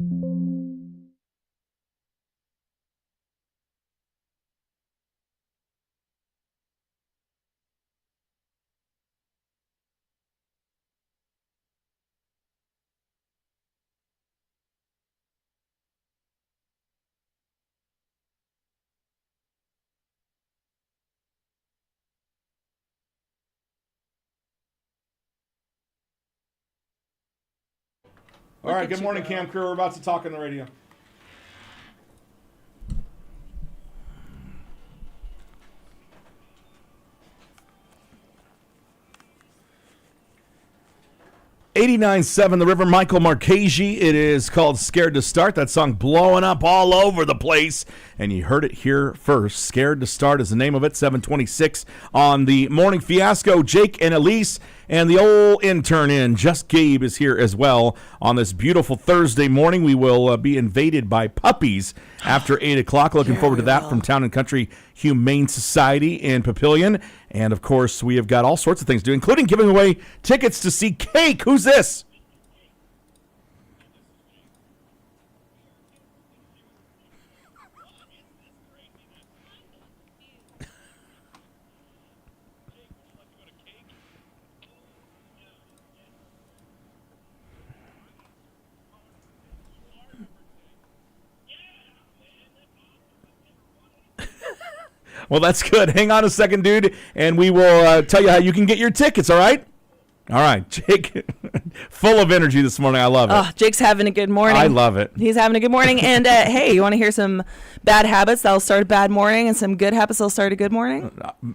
All right, good morning, Cam Crew. We're about to talk on the radio. '89.7 The River, Michael Marchese. It is called Scared to Start. That song blowing up all over the place. And you heard it here first. Scared to Start is the name of it. 726 on the Morning Fiasco. Jake and Elise and the old intern in. Just Gabe is here as well on this beautiful Thursday morning. We will be invaded by puppies after 8 o'clock. Looking forward to that from Town and Country Humane Society in Papillion. And, of course, we have got all sorts of things to do, including giving away tickets to see Cake. Who's this? Well, that's good. Hang on a second, dude, and we will tell you how you can get your tickets, all right? All right, Jake, full of energy this morning. I love it. Oh, Jake's having a good morning. I love it. He's having a good morning. And, hey, you want to hear some bad habits that'll start a bad morning and some good habits that'll start a good morning?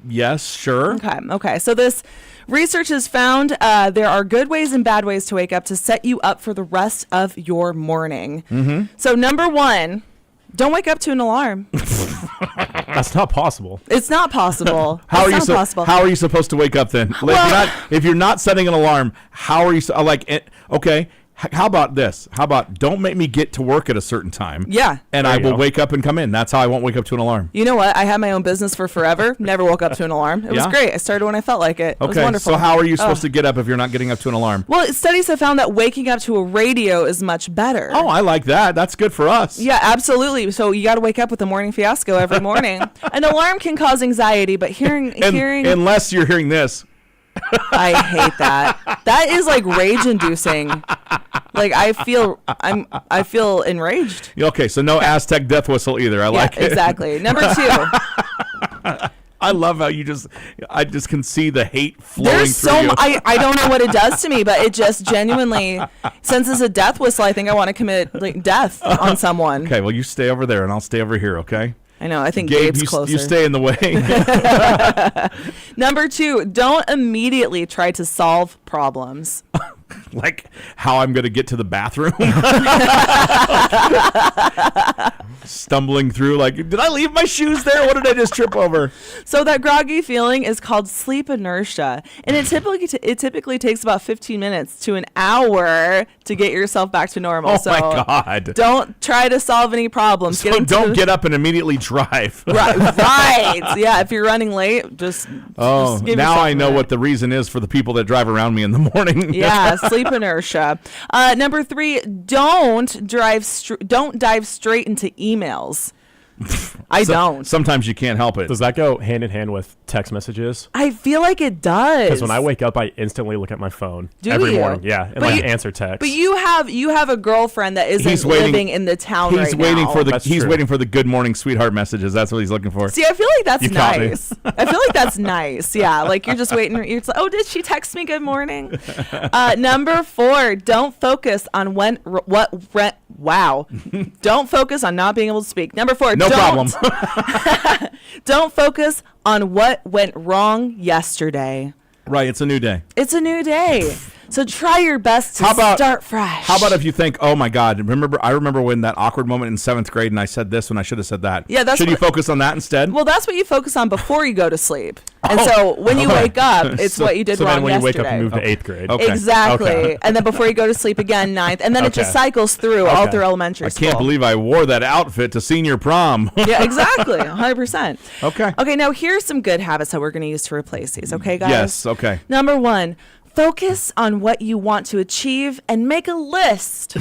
Yes, sure. Okay. So this research has found there are good ways and bad ways to wake up to set you up for the rest of your morning. Mm-hmm. So, number one, don't wake up to an alarm. That's not possible. It's not possible. How are you supposed to wake up then? If you're not setting an alarm, how are you okay? How about this? How about don't make me get to work at a certain time? Yeah. And I will wake up and come in. That's how I won't wake up to an alarm. You know what? I had my own business for forever. Never woke up to an alarm. It was great. I started when I felt like it. It was wonderful. So how are you supposed to get up if you're not getting up to an alarm? Well, studies have found that waking up to a radio is much better. Oh, I like that. That's good for us. Yeah, absolutely. So you got to wake up with the morning fiasco every morning. An alarm can cause anxiety, but hearing unless you're hearing this. I hate that. That is like rage inducing. Like I feel enraged. Okay, so no Aztec death whistle either. I like it. Exactly. Number two. I love how I just can see the hate flowing through you. I don't know what it does to me, but it just genuinely, since it's a death whistle, I think I want to commit death on someone. Okay, well you stay over there and I'll stay over here, okay? I know. I think Gabe's closer. You stay in the way. Number two, don't immediately try to solve problems. Like how I'm going to get to the bathroom. Stumbling through like, did I leave my shoes there? What did I just trip over? So that groggy feeling is called sleep inertia. And it typically takes about 15 minutes to an hour to get yourself back to normal. Oh, my God. Don't try to solve any problems. So don't get up and immediately drive. Right. Yeah, if you're running late, just give now I know what the reason is for the people that drive around me in the morning. Yeah, sleep inertia. Number three, don't dive straight into emails. I don't. Sometimes you can't help it. Does that go hand in hand with text messages? I feel like it does. Because when I wake up, I instantly look at my phone every morning. Yeah, and answer text. But you have a girlfriend that isn't living in the town right now. He's waiting for the good morning sweetheart messages. That's what he's looking for. See, I feel like that's nice. I feel like that's nice. Yeah, like you're just waiting. You're just like, oh, did she text me good morning? Number four, don't focus on don't focus on not being able to speak. Number four, no problem. Don't focus on what went wrong yesterday. Right, it's a new day. It's a new day. So try your best to start fresh. How about if you think, oh my God, I remember when that awkward moment in 7th grade and I said this when I should have said that. Yeah, should you focus on that instead? Well, that's what you focus on before you go to sleep. And so when you wake up, it's what you did wrong yesterday. So then when you wake up and move to 8th grade. Okay. Exactly. Okay. And then before you go to sleep again, 9th. And then it just cycles through all through elementary school. I can't believe I wore that outfit to senior prom. Yeah, exactly. 100%. Okay. Okay, now here's some good habits that we're going to use to replace these. Okay, guys? Yes, okay. Number one, focus on what you want to achieve and make a list.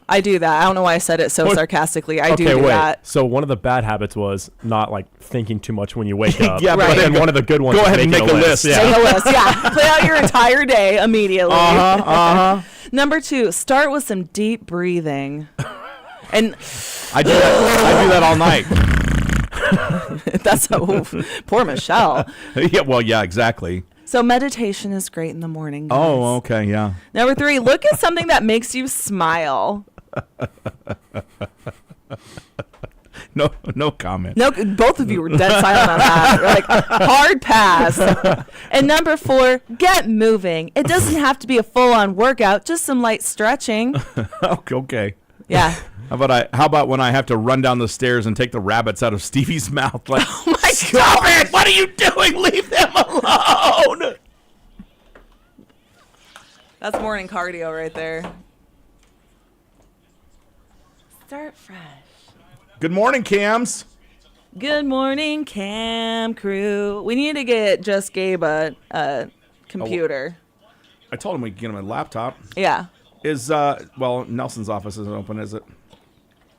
I do that. I don't know why I said it so sarcastically. I do that. So one of the bad habits was not like thinking too much when you wake up. Yeah, but right. then one of the good ones. Go is ahead and making make a list. Yeah. Make a list. Yeah. Play out your entire day immediately. Number 2, start with some deep breathing. And I do that all night. that's poor Michelle. Yeah, well, yeah, exactly. So meditation is great in the morning. Guys. Oh, okay, yeah. Number 3, look at something that makes you smile. No comment. No, both of you were dead silent on that. You're like, hard pass. And number 4, get moving. It doesn't have to be a full-on workout, just some light stretching. Okay. Yeah. How about when I have to run down the stairs and take the rabbits out of Stevie's mouth? Like, Oh my stop it! What are you doing? Leave them alone! That's morning cardio right there. Start fresh. Good morning, Cams. Good morning, Cam crew. We need to get Just Gabe a computer. I told him we could get him a laptop. Yeah. Nelson's office isn't open, is it?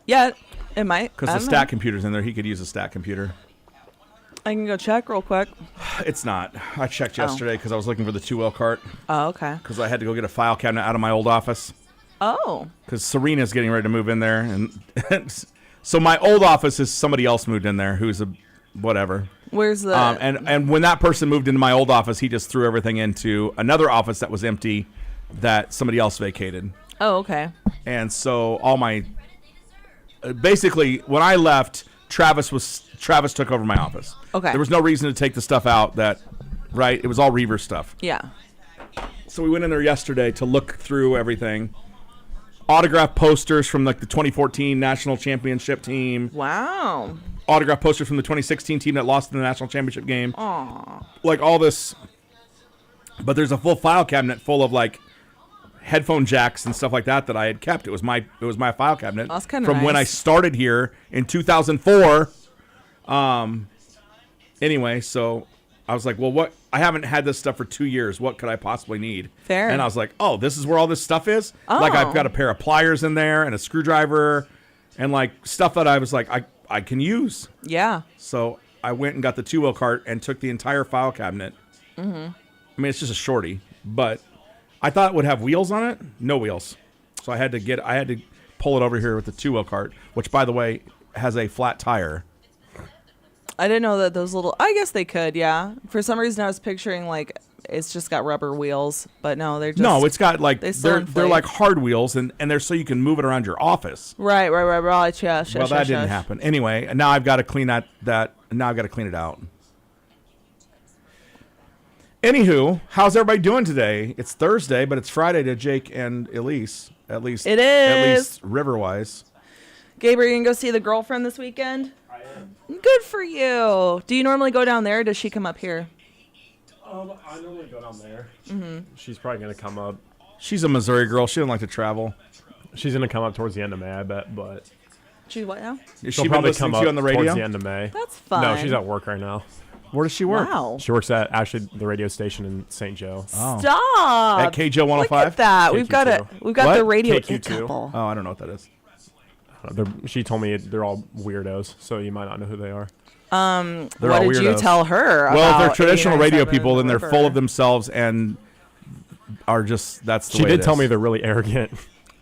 Yeah, it might. Because the stat computer's in there. He could use a stat computer. I can go check real quick. It's not. I checked yesterday because I was looking for the 2L cart. Oh, okay. Because I had to go get a file cabinet out of my old office. Oh. Because Serena's getting ready to move in there. And so my old office is somebody else moved in there who's a whatever. Where's the... And when that person moved into my old office, he just threw everything into another office that was empty that somebody else vacated. Oh, okay. And so all my... basically, when I left, Travis took over my office. Okay. There was no reason to take the stuff out right? It was all Reaver stuff. Yeah. So we went in there yesterday to look through everything. Autograph posters from like the 2014 national championship team. Wow. Autograph posters from the 2016 team that lost in the national championship game. Aw. Like all this. But there's a full file cabinet full of like headphone jacks and stuff like that I had kept. It was my file cabinet. That's kinda from when I nice. started here in 2004. Anyway, so I was like, well, what? I haven't had this stuff for 2 years. What could I possibly need? Fair. And I was like, oh, this is where all this stuff is? Like I've got a pair of pliers in there and a screwdriver and like stuff that I was like, I can use. Yeah. So I went and got the 2L cart and took the entire file cabinet. Mm-hmm. I mean, it's just a shorty, but I thought it would have wheels on it. No wheels. So I had to pull it over here with the 2L cart, which by the way has a flat tire. I didn't know that those little... I guess they could, yeah. For some reason, I was picturing, like, it's just got rubber wheels. But no, they're just... No, it's got, like... Still They're like hard wheels, and they're so you can move it around your office. Right. Yeah, Well, that didn't happen. Anyway, and now I've got to clean that... Now I've got to clean it out. Anywho, how's everybody doing today? It's Thursday, but it's Friday to Jake and Elise. At least... It At is. least river-wise. Gabe, are you going to go see the girlfriend this weekend? I am. Good for you. Do you normally go down there, or does she come up here? I normally go down there. Mm-hmm. She's probably going to come up. She's a Missouri girl. She doesn't like to travel. She's going to come up towards the end of May, I bet, but... She's what now? Is She'll she been probably listening come to up you on the radio? towards the end of May. That's fun. No, she's at work right now. Where does she work? Wow. She works at actually the radio station in St. Joe. Oh. Stop. At KJO 105? Look at that. We've got What? the radio KQ2. it couple. Oh, I don't know what that is. She told me they're all weirdos, so you might not know who they are. They're What all did you weirdos. tell her? Well, if they're about traditional radio 89.7 people, then they're River? full of themselves and are just, that's the She way did it tell is. me they're really arrogant.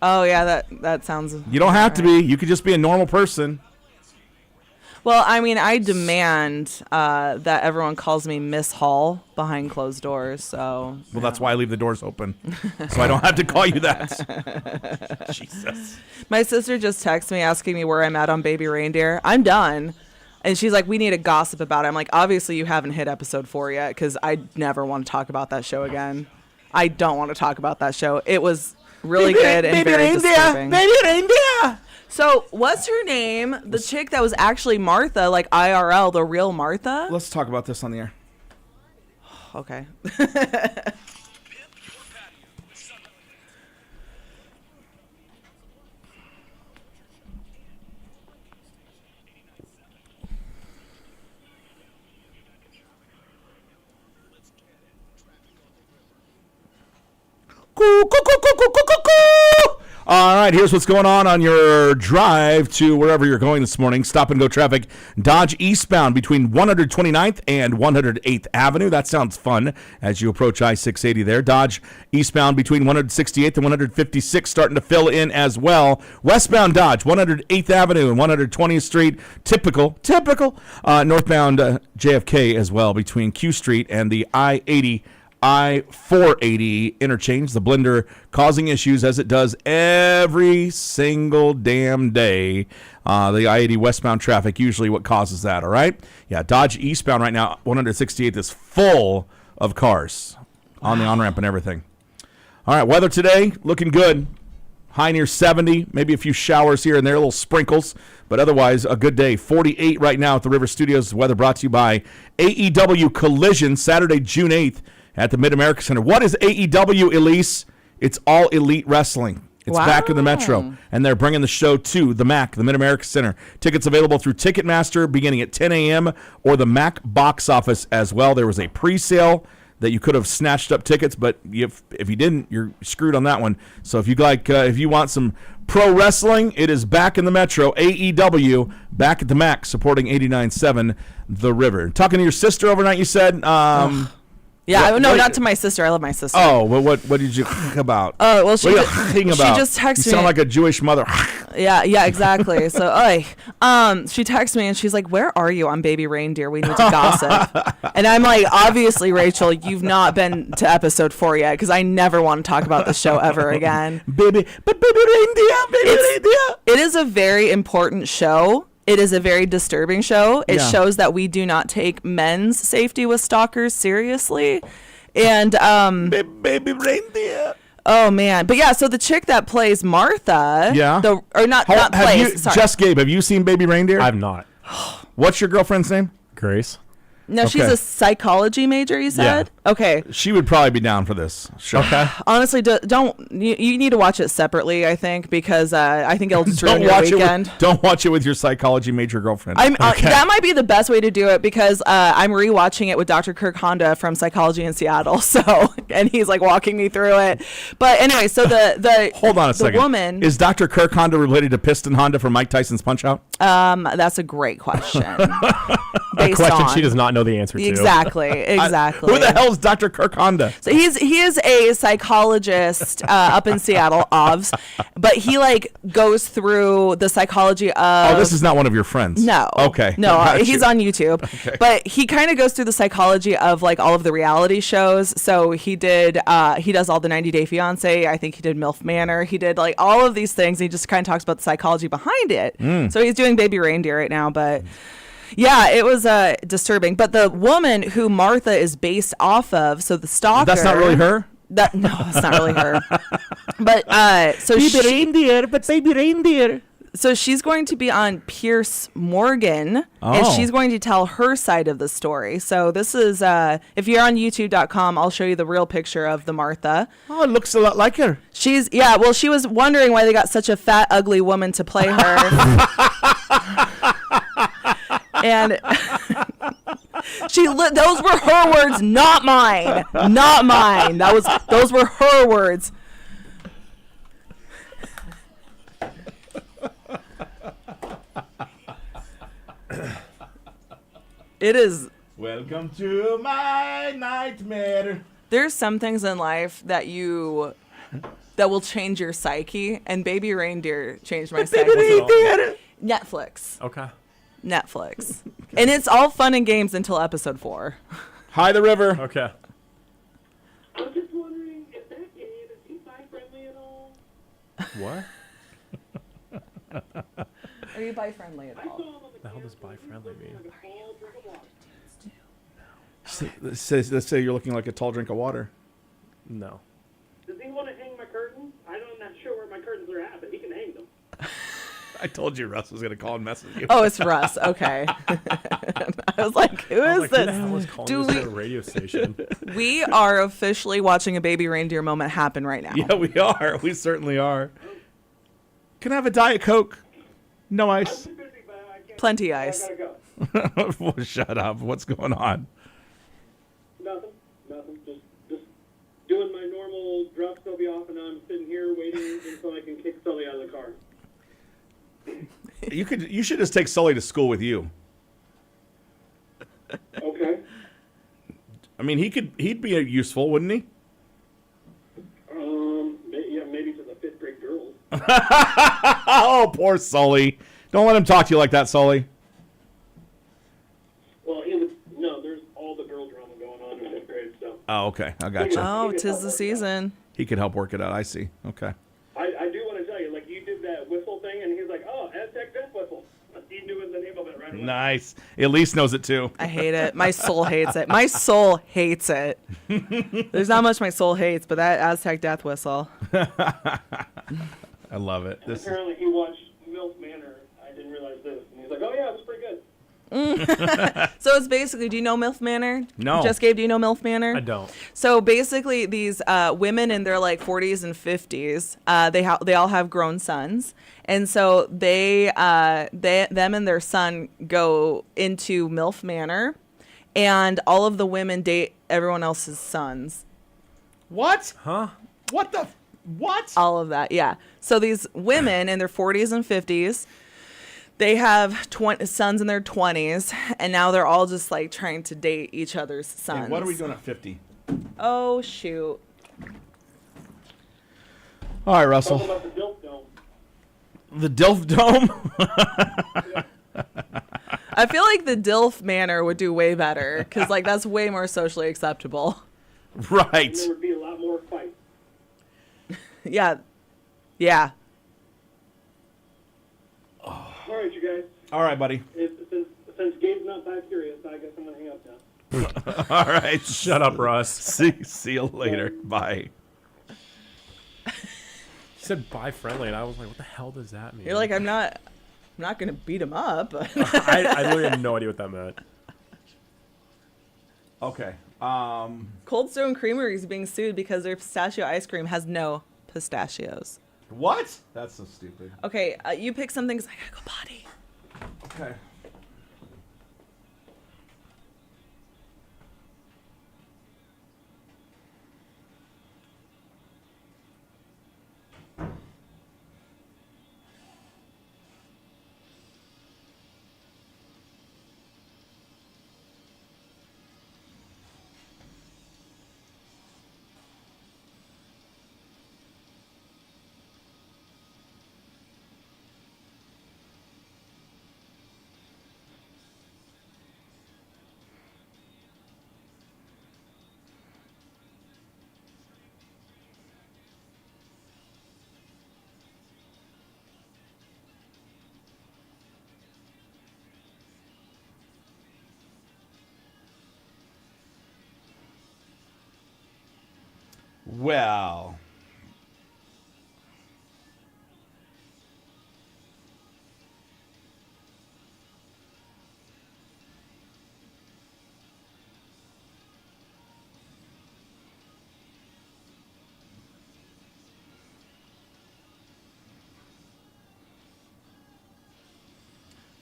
Oh yeah, that sounds. You don't have to be. You could just be a normal person. Well, I mean, I demand that everyone calls me Miss Hall behind closed doors. So. Well, that's why I leave the doors open. So I don't have to call you that. Jesus. My sister just texted me asking me where I'm at on Baby Reindeer. I'm done. And she's like, we need to gossip about it. I'm like, obviously you haven't hit episode 4 yet because I never want to talk about that show again. I don't want to talk about that show. It was really good and very disturbing. Baby reindeer. So what's her name? The chick that was actually Martha, like IRL, the real Martha? Let's talk about this on the air. Okay. All right, here's what's going on your drive to wherever you're going this morning. Stop and go traffic. Dodge eastbound between 129th and 108th Avenue. That sounds fun as you approach I-680 there. Dodge eastbound between 168th and 156 starting to fill in as well. Westbound Dodge, 108th Avenue and 120th Street. Typical. Northbound JFK as well between Q Street and the I-480 interchange. The blender causing issues as it does every single damn day. The I-80 westbound traffic usually what causes that, all right? Yeah, Dodge eastbound right now, 168th is full of cars on the on-ramp and everything. All right, weather today looking good. High near 70, maybe a few showers here and there, little sprinkles, but otherwise a good day. 48 right now at the River Studios. Weather brought to you by AEW Collision, Saturday, June 8th at the Mid-America Center. What is AEW, Elise? It's All Elite Wrestling. It's back in the Metro, and they're bringing the show to the MAC, the Mid-America Center. Tickets available through Ticketmaster beginning at 10 a.m. or the MAC box office as well. There was a pre-sale that you could have snatched up tickets, but if you didn't, you're screwed on that one. So if you want some pro wrestling, it is back in the Metro. AEW back at the MAC, supporting 89.7 The River. Talking to your sister overnight, you said. Not to my sister. I love my sister. Oh, well, what did you think about? Oh, well, she just texted me. You sound like a Jewish mother. Yeah, exactly. So, she texted me and she's like, "Where are you on Baby Reindeer? We need to gossip." And I'm like, "Obviously, Rachel, you've not been to episode 4 yet because I never want to talk about the show ever again." Baby Reindeer. It is a very important show. It is a very disturbing show. It shows that we do not take men's safety with stalkers seriously. And baby reindeer. Oh man. But yeah, so the chick that plays Martha, Just Gabe, have you seen Baby Reindeer? I've not. What's your girlfriend's name? Grace. No, she's a psychology major, you said? Yeah. Okay. She would probably be down for this. Sure. Okay. Honestly, you need to watch it separately, I think, because I think it'll just ruin your weekend. Don't watch it with your psychology major girlfriend. That might be the best way to do it because I'm rewatching it with Dr. Kirk Honda from Psychology in Seattle. So, and he's like walking me through it. But anyway, so the hold on a second. Woman, is Dr. Kirk Honda related to Piston Honda from Mike Tyson's Punch Out? That's a great question. A question she does not know the answer to. Exactly. Who the hell is Dr. Kirk Honda? So he is a psychologist up in Seattle, but he goes through the psychology of. Oh, this is not one of your friends. No. Okay. No, he's on YouTube. Okay. But he kind of goes through the psychology of all of the reality shows. So he does all the 90 Day Fiance. I think he did MILF Manor. He did all of these things. He just kind of talks about the psychology behind it. So he's doing Baby Reindeer right now, but. Yeah, it was disturbing. But the woman who Martha is based off of, so the stalker. That's not really her? No, it's not really her. But Baby Reindeer. So she's going to be on Pierce Morgan, and she's going to tell her side of the story. So this is, if you're on YouTube.com, I'll show you the real picture of the Martha. Oh, it looks a lot like her. She was wondering why they got such a fat, ugly woman to play her. And those were her words, not mine. Not mine. Those were her words. It is. Welcome to my nightmare. There's some things in life that will change your psyche, and Baby Reindeer changed my psyche. Netflix. Okay. Netflix. And it's all fun and games until episode 4. Hi, the river. Okay. I was just wondering, is that Gabe, is he bi-friendly at all? What? Are you bi-friendly at all? What the hell does bi-friendly mean? Let's say you're looking like a tall drink of water. No. Does he want to hang my curtains? I'm not sure where my curtains are at, but he can hang them. I told you Russ was going to call and message you. Oh, it's Russ. Okay. I was like, who is this? Who the hell is calling this at a radio station? We are officially watching a Baby Reindeer moment happen right now. Yeah, we are. We certainly are. Can I have a Diet Coke? No ice. I'm too busy, but I can't. Plenty ice. I gotta go. Well, shut up. What's going on? Nothing. Just doing my normal dropped Sully off, and I'm sitting here waiting until I can kick Sully out of the car. You should just take Sully to school with you. Okay. I mean, he'd be useful, wouldn't he? Yeah, maybe to the 5th grade girls. Oh, poor Sully. Don't let him talk to you like that, Sully. Well, no, there's all the girl drama going on in 5th grade, so. Oh, okay. I got you. Oh, 'tis the season. He could help work it out. I see. Okay. I do want to tell you, like, you did that whistle thing, and he's like, oh, Aztec death whistle. He knew the name of it right away. Nice. Elise knows it too. I hate it. My soul hates it. My soul hates it. There's not much my soul hates, but that Aztec death whistle. I love it. And apparently he watched MILF Manor. I didn't realize this. And he's like, oh, yeah, it was pretty good. So it's basically, do you know MILF Manor? No. Just Gabe, do you know MILF Manor? I don't. So basically, these women in their like 40s and 50s, they all have grown sons, and so them and their son go into MILF Manor, and all of the women date everyone else's sons. What? Huh? What the? What? All of that, yeah. So these women in their 40s and 50s, they have sons in their 20s, and now they're all just like trying to date each other's sons. Hey, what are we doing at 50? Oh shoot! All right, Talk Russell. about the Dilf Dome. The Dilf Dome? I feel like the DILF Manor would do way better because like that's way more socially acceptable. Right. And there would be a lot more fights. Yeah, yeah. All right, you guys. All right, buddy. Since Gabe's not that curious, I guess I'm going to hang up now. All right. Shut up, Russ. See you later. Bye. He said bye friendly, and I was like, what the hell does that mean? You're like, I'm not gonna beat him up. I literally have no idea what that meant. Okay. Cold Stone Creamery is being sued because their pistachio ice cream has no pistachios. What? That's so stupid. Okay, you pick something 'cause I gotta go potty. Okay. Well.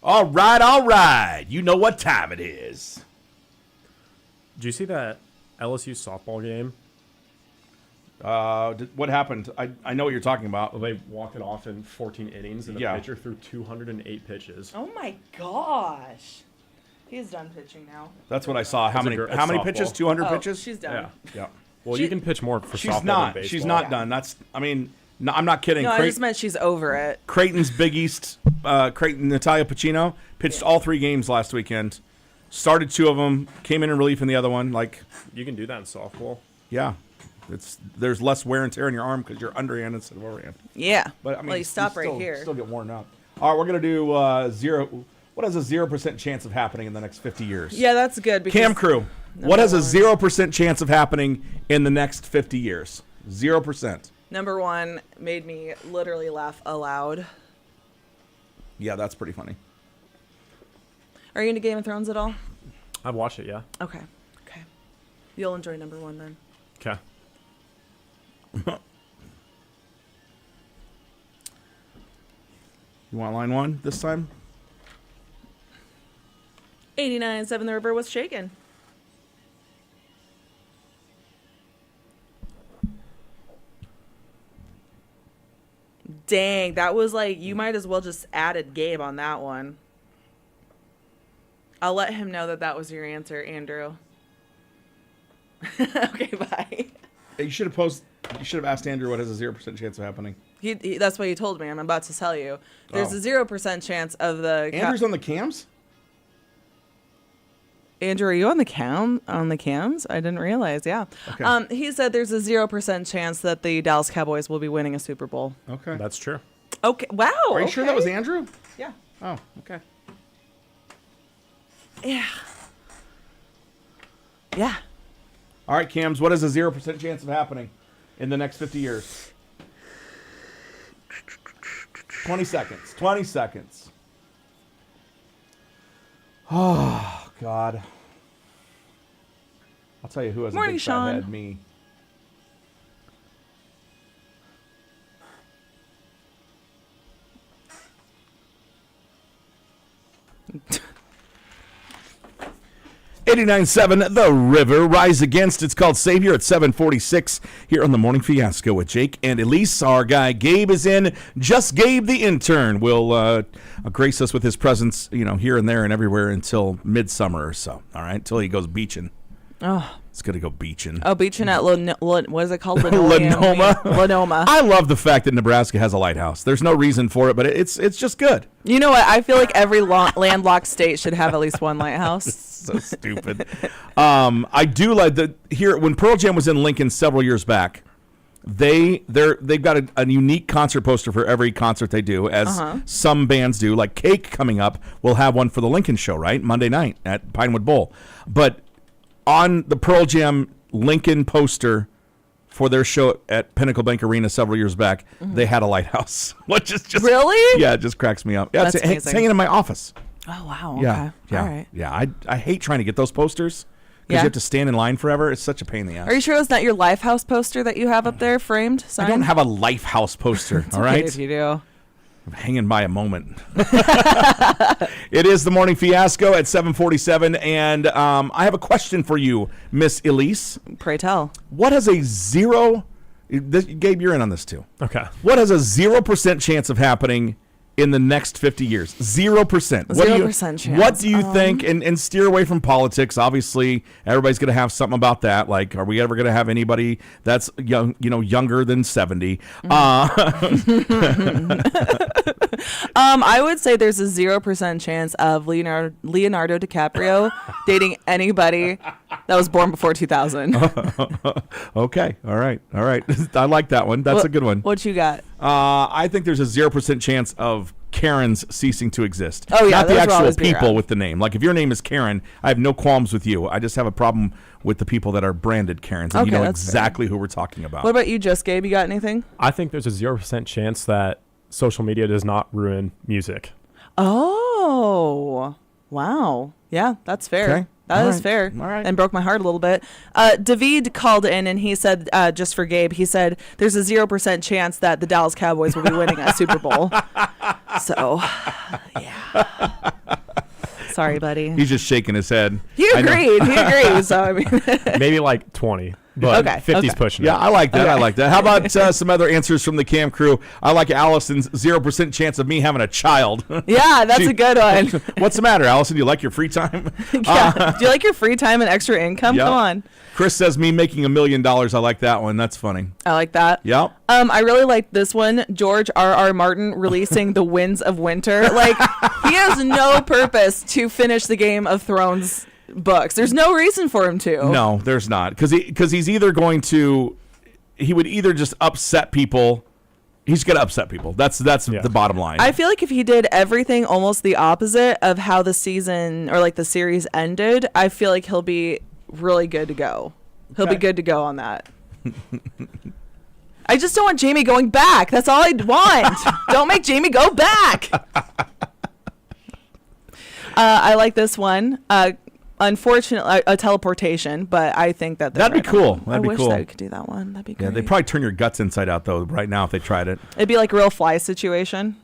All right, all right. You know what time it is. Did you see that LSU softball game? What happened? I know what you're talking about. Well, they walked it off in 14 innings, and the Yeah. pitcher threw 208 pitches. Oh my gosh, he's done pitching now. That's what I saw. How It's a many? gr- How many it's pitches? softball. 200 Oh, pitches. she's done. Yeah. Yeah. Well, She- you can pitch more for She's softball not. than baseball. She's not Yeah. done. That's. I mean, no, I'm not kidding. No, I just meant she's over it. Creighton's Big East, Creighton Natalia Pacino pitched all 3 games last weekend. Started 2 of them. Came in relief in the other one. Like, You can do that in softball. yeah, there's less wear and tear in your arm because you're underhand instead of overhand. Yeah. But I mean, well, you stop still, right here. Still get worn out. All right, we're gonna do zero. What has a 0% chance of happening in the next 50 years? Yeah, that's good. Because Cam Crew. What has a 0% chance of happening in the next 50 years? 0%. Number 1 made me literally laugh aloud. Yeah, that's pretty funny. Are you into Game of Thrones at all? I've watched it, yeah. Okay. Okay. You'll enjoy number 1 then. Okay. You want line 1 this time? 89.7 The River was shaken. Dang, that was like, you might as well just added Gabe on that one. I'll let him know that was your answer, Andrew. Okay, bye. You should have asked Andrew what has a 0% chance of happening. That's what he told me. I'm about to tell you. There's a 0% chance of the... Andrew's on the cams? Andrew, are you on the cams? I didn't realize. Yeah. Okay. He said there's a 0% chance that the Dallas Cowboys will be winning a Super Bowl. Okay. That's true. Okay. Wow. Are you sure that was Andrew? Yeah. Oh, okay. Yeah. Yeah. All right, Cams, what is a 0% chance of happening in the next 50 years? 20 seconds. 20 seconds. Oh, God. I'll tell you who has a Morning, big Sean. fat head, me. $89.7 The River. Rise Against. It's called Savior at 7:46 here on the Morning Fiasco with Jake and Elise. Our guy Gabe is in. Just Gabe, the intern, will grace us with his presence, here and there and everywhere until midsummer or so. All right, until he goes beaching. Oh. It's gonna go beaching. Oh, beaching at what is it called? Lenoma. I love the fact that Nebraska has a lighthouse. There's no reason for it, but it's just good. You know what? I feel like every landlocked state should have at least one lighthouse. So stupid. I do like here when Pearl Jam was in Lincoln several years back. They've got a unique concert poster for every concert they do, as some bands do. Like Cake coming up will have one for the Lincoln show, right? Monday night at Pinewood Bowl. But on the Pearl Jam Lincoln poster for their show at Pinnacle Bank Arena several years back, they had a lighthouse. Which is just really? Yeah, it just cracks me up. Yeah, it's hanging in my office. Oh wow! Yeah, okay. yeah, all right. Yeah. I hate trying to get those posters because you have to stand in line forever. It's such a pain in the ass. Are you sure it's not your Lifehouse poster that you have up there framed? Signed? I don't have a Lifehouse poster. All right, if you do. I'm hanging by a moment. It is the Morning Fiasco at 7:47, and I have a question for you, Miss Elise. Pray tell. What has a zero? Gabe, you're in on this too. Okay. What has a 0% chance of happening in the next 50 years? 0%. 0% chance. What do you think? And steer away from politics. Obviously, everybody's going to have something about that. Like, are we ever going to have anybody that's younger than 70? I would say there's a 0% chance of Leonardo DiCaprio dating anybody that was born before 2000. Okay. All right. I like that one. That's a good one. What you got? I think there's a 0% chance of Karens ceasing to exist. Oh, yeah, not the those will actual always be people around. with the name. Like if your name is Karen, I have no qualms with you. I just have a problem with the people that are branded Karens, and you Okay, know that's exactly who we're talking about. What about you, Just Gabe? You got anything? I think there's a 0% chance that social media does not ruin music. Oh, wow. Yeah, that's fair. Okay. That All is right. fair. All right. And broke my heart a little bit. David called in and he said, just for Gabe, he said, there's a 0% chance that the Dallas Cowboys will be winning a Super Bowl. So, yeah. Sorry, buddy. He's just shaking his head. He agreed. He agreed. So, I mean, Maybe like 20, but Okay, 50's okay. pushing Yeah, it. I like that. I like that. How about some other answers from the cam crew? I like Allison's 0% chance of me having a child. yeah, that's a good one. What's the matter, Allison? Do you like your free time? Yeah. Do you like your free time and extra income? Yep. Come on. Chris says me making $1 million. I like that one. That's funny. I like that. Yep. I really like this one. George R.R. Martin releasing The Winds of Winter. Like, he has no purpose to finish the Game of Thrones books. There's no reason for him to. No, there's not. Because he's either going to... He would either just upset people... He's going to upset people. That's the bottom line. I feel like if he did everything almost the opposite of how the season or like the series ended, I feel like he'll be really good to go. He'll be Okay. good to go on that. I just don't want Jamie going back. That's all I want. Don't make Jamie go back. I like this one. Unfortunately, a teleportation, but I think that That'd be cool. I That'd be wish cool. that we could do that one. That'd be great. Yeah, they'd probably turn your guts inside out, though, right now if they tried it. It'd be like a real Fly situation.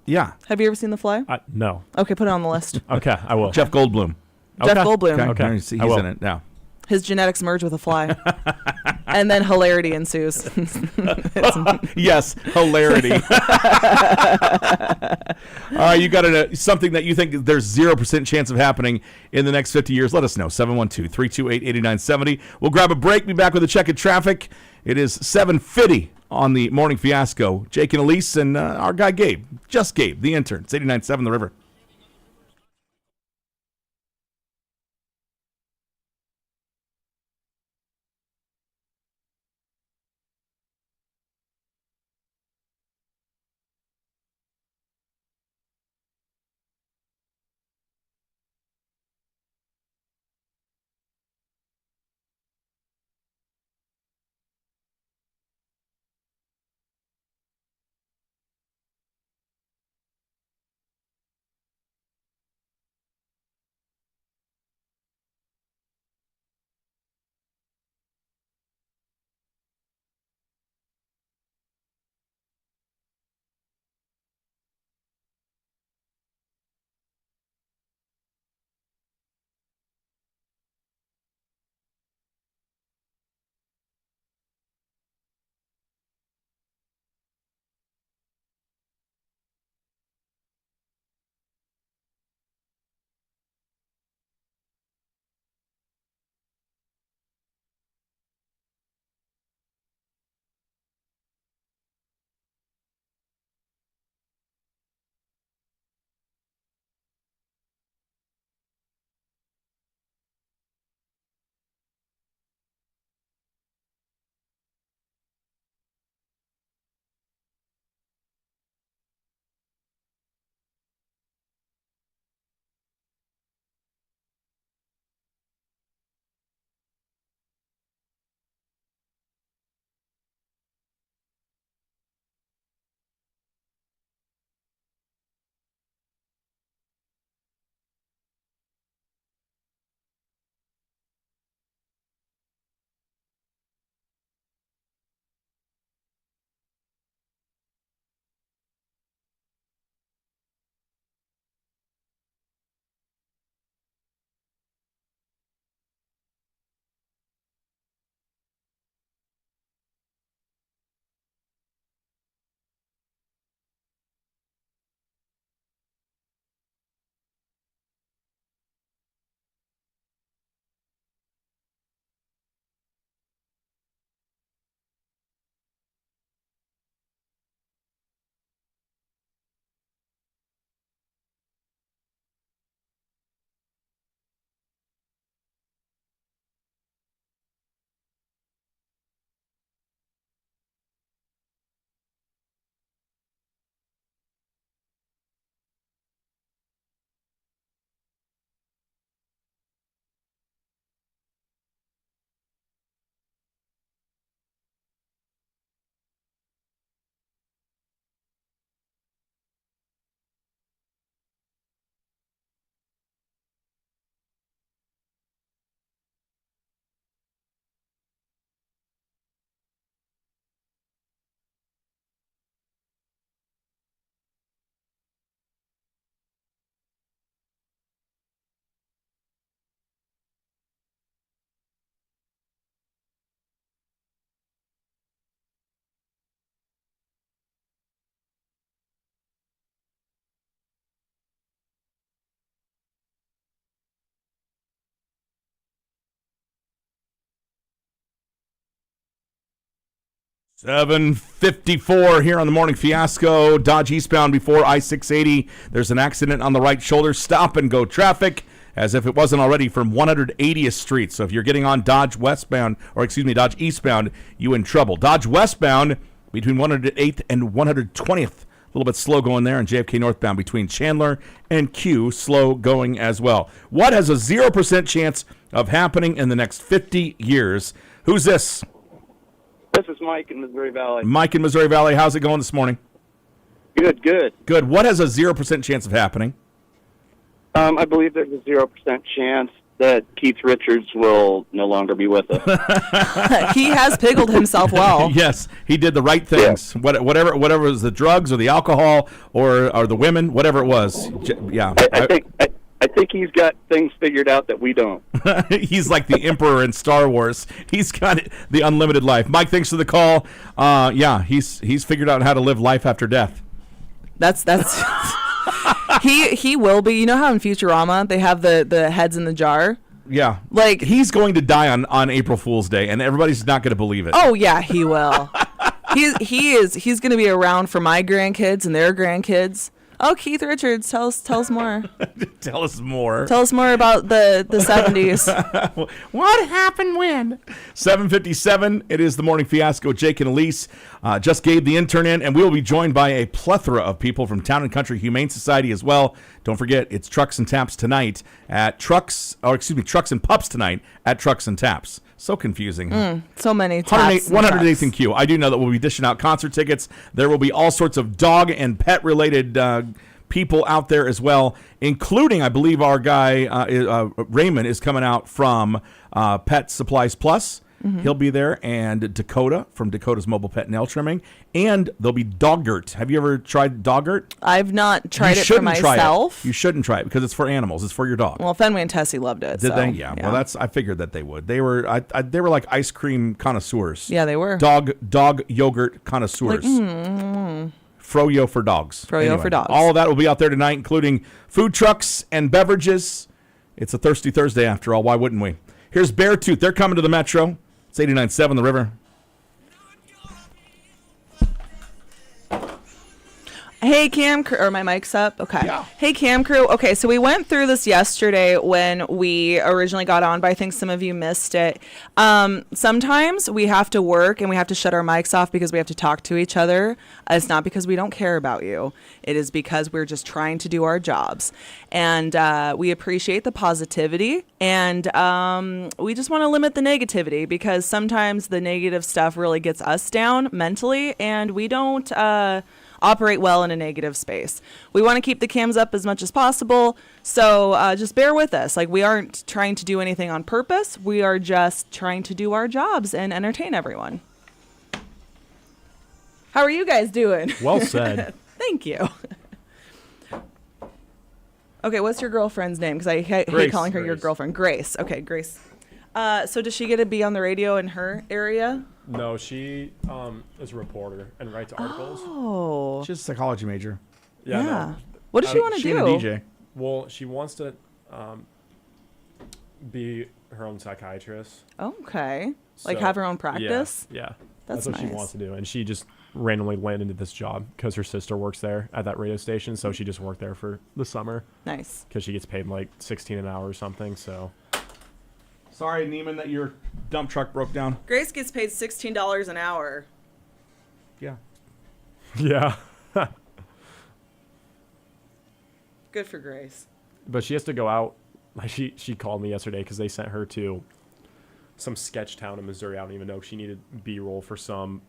Yeah. Have you ever seen The Fly? No. Okay, put it on the list. Okay, I will. Jeff Goldblum. Jeff Okay. Goldblum. Okay. Okay. He's I will. in it now. His genetics merge with a fly. And then hilarity ensues. Yes, hilarity. You got something that you think there's 0% chance of happening in the next 50 years? Let us know. 712-328-8970. We'll grab a break. Be back with a check of traffic. It is 7:50 on the Morning Fiasco. Jake and Elise and our guy Gabe. Just Gabe, the intern. It's 89.7 The River. $7:54 here on the Morning Fiasco. Dodge eastbound before I-680. There's an accident on the right shoulder. Stop and go traffic as if it wasn't already from 180th Street. So if you're getting on Dodge westbound, or excuse me, Dodge eastbound, you in trouble. Dodge westbound between 108th and 120th. A little bit slow going there, and JFK northbound between Chandler and Q, slow going as well. What has a 0% chance of happening in the next 50 years? Who's this? This is Mike in Missouri Valley. Mike in Missouri Valley. How's it going this morning? Good, good. Good. What has a 0% chance of happening? I believe there's a 0% chance that Keith Richards will no longer be with us. He has pickled himself well. Yes, he did the right things. Yeah. Whatever it was, the drugs or the alcohol or the women, whatever it was. Yeah. I think think he's got things figured out that we don't. He's like the Emperor in Star Wars. He's got the unlimited life. Mike, thanks for the call. Yeah, he's figured out how to live life after death. That's he will be. You know how in Futurama they have the heads in the jar? Yeah. Like, he's going to die on April Fool's Day, and everybody's not going to believe it. Oh yeah, he will. He's going to be around for my grandkids and their grandkids. Oh, Keith Richards, tell us more. Tell us more. Tell us more about the 70s. What happened when? 7:57. It is the Morning Fiasco. Jake and Elise just gave the intern in, and we will be joined by a plethora of people from Town and Country Humane Society as well. Don't forget, it's Trucks and Taps tonight at Trucks and Pups tonight at Trucks and Taps. So confusing. So many taps. 108th and Q. I do know that we'll be dishing out concert tickets. There will be all sorts of dog and pet related people out there as well, including, I believe, our guy Raymond is coming out from Pet Supplies Plus. Mm-hmm. He'll be there, and Dakota from Dakota's Mobile Pet Nail Trimming, and there'll be Doggurt. Have you ever tried Doggurt? I've not tried it for myself. You shouldn't try it because it's for animals. It's for your dog. Well, Fenway and Tessie loved it. Did they? Yeah. Well, I figured that they would. They were they were like ice cream connoisseurs. Yeah, they were. Dog yogurt connoisseurs. Froyo for dogs. Froyo for dogs. All of that will be out there tonight, including food trucks and beverages. It's a Thirsty Thursday after all. Why wouldn't we? Here's Beartooth. They're coming to the Metro. It's 89.7 The River. Hey, Cam Crew, or my mic's up? Okay. Yeah. Hey, Cam Crew. Okay, so we went through this yesterday when we originally got on, but I think some of you missed it. Sometimes we have to work and we have to shut our mics off because we have to talk to each other. It's not because we don't care about you. It is because we're just trying to do our jobs. And we appreciate the positivity, and we just want to limit the negativity because sometimes the negative stuff really gets us down mentally, and we don't operate well in a negative space. We want to keep the cams up as much as possible, so just bear with us. Like, we aren't trying to do anything on purpose. We are just trying to do our jobs and entertain everyone. How are you guys doing? Well said. Thank you. Okay, what's your girlfriend's name? Because I hate calling her your girlfriend. Grace. Okay, Grace. So does she get to be on the radio in her area? No, she is a reporter and writes articles. Oh. She's a psychology major. Yeah. No. What does she want to She's do? a DJ. Well, she wants to be her own psychiatrist. Okay. Like So, have her own practice? Yeah. That's what she nice. wants to do. And she just randomly landed into this job because her sister works there at that radio station. So she just worked there for the summer Nice. because she gets paid like $16 an hour or something. So Sorry, Neiman, that your dump truck broke down. Grace gets paid $16 an hour. Yeah. yeah. Good for Grace. But she has to go out. Like she called me yesterday because they sent her to some sketch town in Missouri. I don't even know. She needed B-roll for some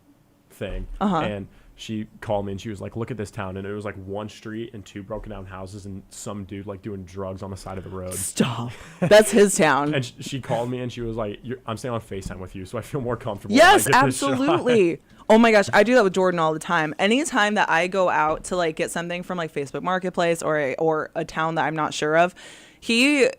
thing. And she called me and she was like, look at this town. And it was like one street and two broken down houses and some dude like doing drugs on the side of the road. Stop. That's his town. And she called me and she was like, I'm staying on FaceTime with you, so I feel more comfortable. Yes, when I get this shot." absolutely. Oh my gosh, I do that with Jordan all the time. Anytime that I go out to like get something from like Facebook Marketplace or a town that I'm not sure of, he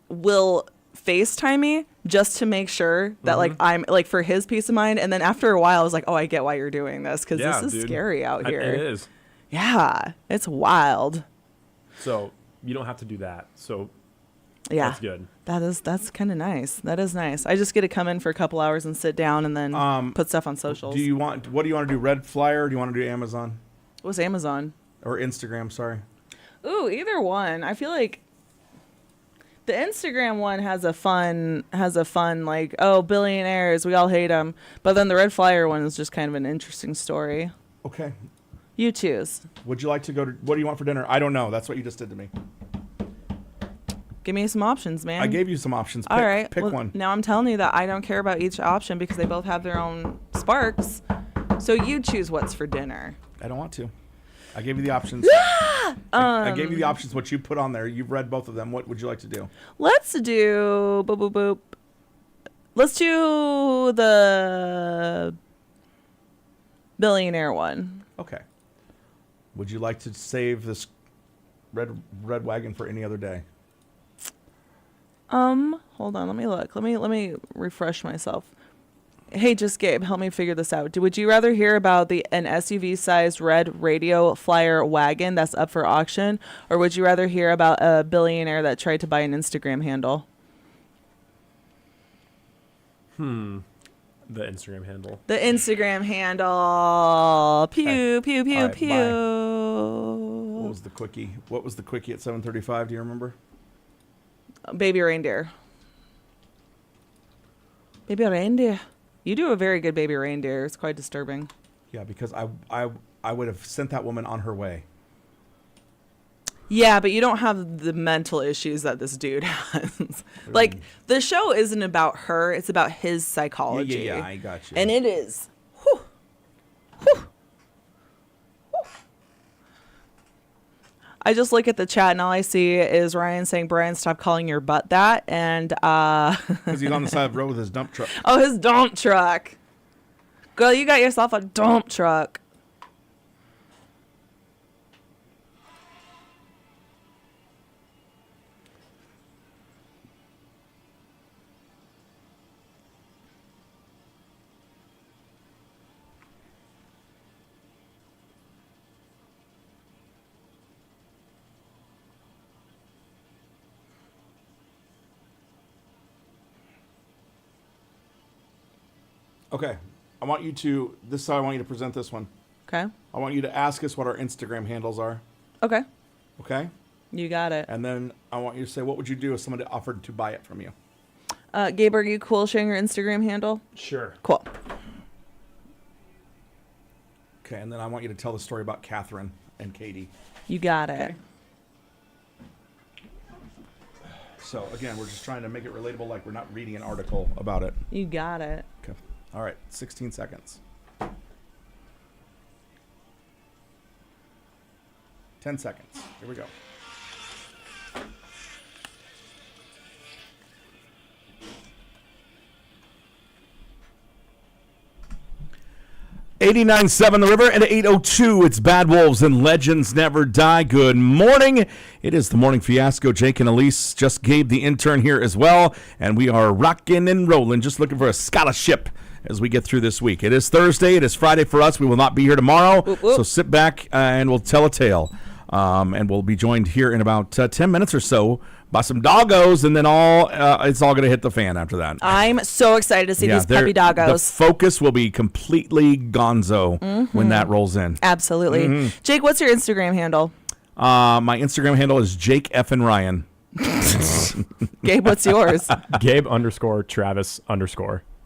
will FaceTime me just to make sure that like I'm like for his peace of mind. And then after a while, I was like, oh, I get why you're doing this because Yeah, this is dude. scary out here. It is. Yeah, it's wild. So you don't have to do that. So Yeah, that's good. That's kind of nice. That is nice. I just get to come in for a couple hours and sit down and then put stuff on socials. What do you want to do? Red Flyer or do you want to do Amazon? What's Amazon? Or Instagram, sorry. Ooh, either one. I feel like the Instagram one has a fun like, oh, billionaires, we all hate them. But then the Red Flyer one is just kind of an interesting story. Okay. You choose. Would you like to go to, what do you want for dinner? I don't know. That's what you just did to me. Give me some options, man. I gave you some options. All right. Pick well, one. Now I'm telling you that I don't care about each option because they both have their own sparks. So you choose what's for dinner. I don't want to. I gave you the options. I gave you the options, what you put on there. You've read both of them. What would you like to do? Let's do boop boop boop. Let's do the billionaire one. Okay. Would you like to save this red wagon for any other day. Hold on, let me look. Let me refresh myself. Hey, just Gabe, help me figure this out. Would you rather hear about an SUV-sized red radio flyer wagon that's up for auction, or would you rather hear about a billionaire that tried to buy an Instagram handle? The Instagram handle. The Instagram handle. Pew, pew, pew, All right, pew. bye. What was the quickie at 7:35? Do you remember? Baby reindeer. Baby reindeer. You do a very good baby reindeer. It's quite disturbing. Yeah, because I would have sent that woman on her way. Yeah, but you don't have the mental issues that this dude has. Like, the show isn't about her. It's about his psychology. Yeah, I got you. And it is. Whew. Whew. Whew. I just look at the chat and all I see is Ryan saying, Brian, stop calling your butt that. And, Because he's on the side of the road with his dump truck. oh, his dump truck. Girl, you got yourself a dump truck. Okay. This is how I want you to present this one. Okay. I want you to ask us what our Instagram handles are. Okay. Okay? You got it. And then I want you to say, what would you do if somebody offered to buy it from you? Gabe, are you cool sharing your Instagram handle? Sure. Cool. Okay, and then I want you to tell the story about Catherine and Katie. You got it. Okay. So, again, we're just trying to make it relatable, like we're not reading an article about it. You got it. Okay. All right, 16 seconds. 10 seconds. Here we go. $89.7 The River, and at 8:02, it's Bad Wolves and Legends Never Die. Good morning. It is the Morning Fiasco. Jake and Elise, just Gabe, the intern, here as well, and we are rocking and rolling, just looking for a scholarship as we get through this week. It is Thursday. It is Friday for us. We will not be here tomorrow, whoop, whoop. So sit back and we'll tell a tale. And we'll be joined here in about 10 minutes or so by some doggos, and then it's all going to hit the fan after that. I'm so excited to see these puppy The doggos. focus will be completely gonzo when that rolls in. Absolutely. Mm-hmm. Jake, what's your Instagram handle? My Instagram handle is Jake F. and Ryan. Gabe, what's yours? Gabe_Travis_.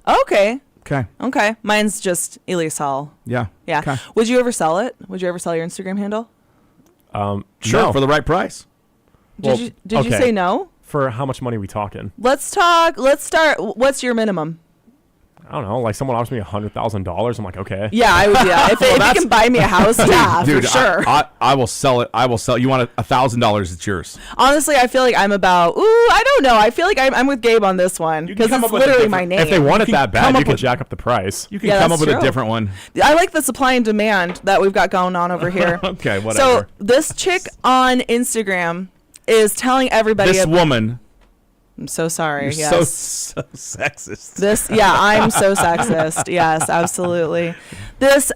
Okay. Okay. Mine's just Elise Hall. Yeah. Yeah. Okay. Would you ever sell it? Would you ever sell your Instagram handle? Sure, No. for the right price. Did you okay. say no? For how much money are we talking? Let's start. What's your minimum? I don't know. Like someone offers me $100,000. I'm like, okay. Yeah, I would do that. If you can buy me a house, yeah, Dude, for sure. I will sell it. You want $1,000? It's yours. Honestly, I feel like I'm about. I don't know. I feel like I'm with Gabe on this one You can because come it's up with a literally my different- name. If they want it can that come bad, up you can with- jack up the price. You can Yeah, come up that's with a true. different one. I like the supply and demand that we've got going on over here. Okay, So whatever. this chick on Instagram is telling everybody. This woman, I'm so sorry. you're Yes. so sexist. I'm so sexist. Yes, absolutely. This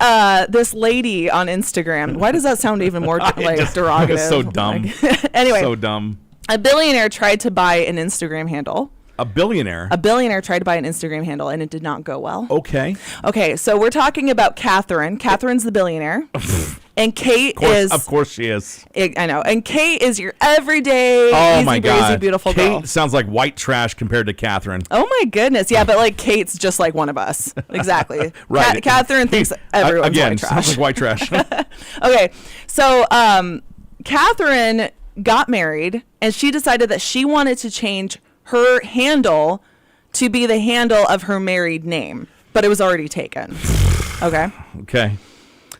lady on Instagram. Why does that sound even more derogative? It's so dumb. Anyway, So dumb. a billionaire tried to buy an Instagram handle. A billionaire. A billionaire tried to buy an Instagram handle, and it did not go well. Okay. Okay, so we're talking about Catherine. Catherine's the billionaire. And Kate is... Of course she is. I know. And Kate is your everyday, Oh easy my breezy, God. beautiful Kate girl. sounds like white trash compared to Catherine. Oh my goodness. Yeah, but like Kate's just like one of us. Exactly. Right. Catherine thinks everyone's Again, white trash. sounds like white trash. Okay, so Catherine got married, and she decided that she wanted to change her handle to be the handle of her married name, but it was already taken. Okay. Okay.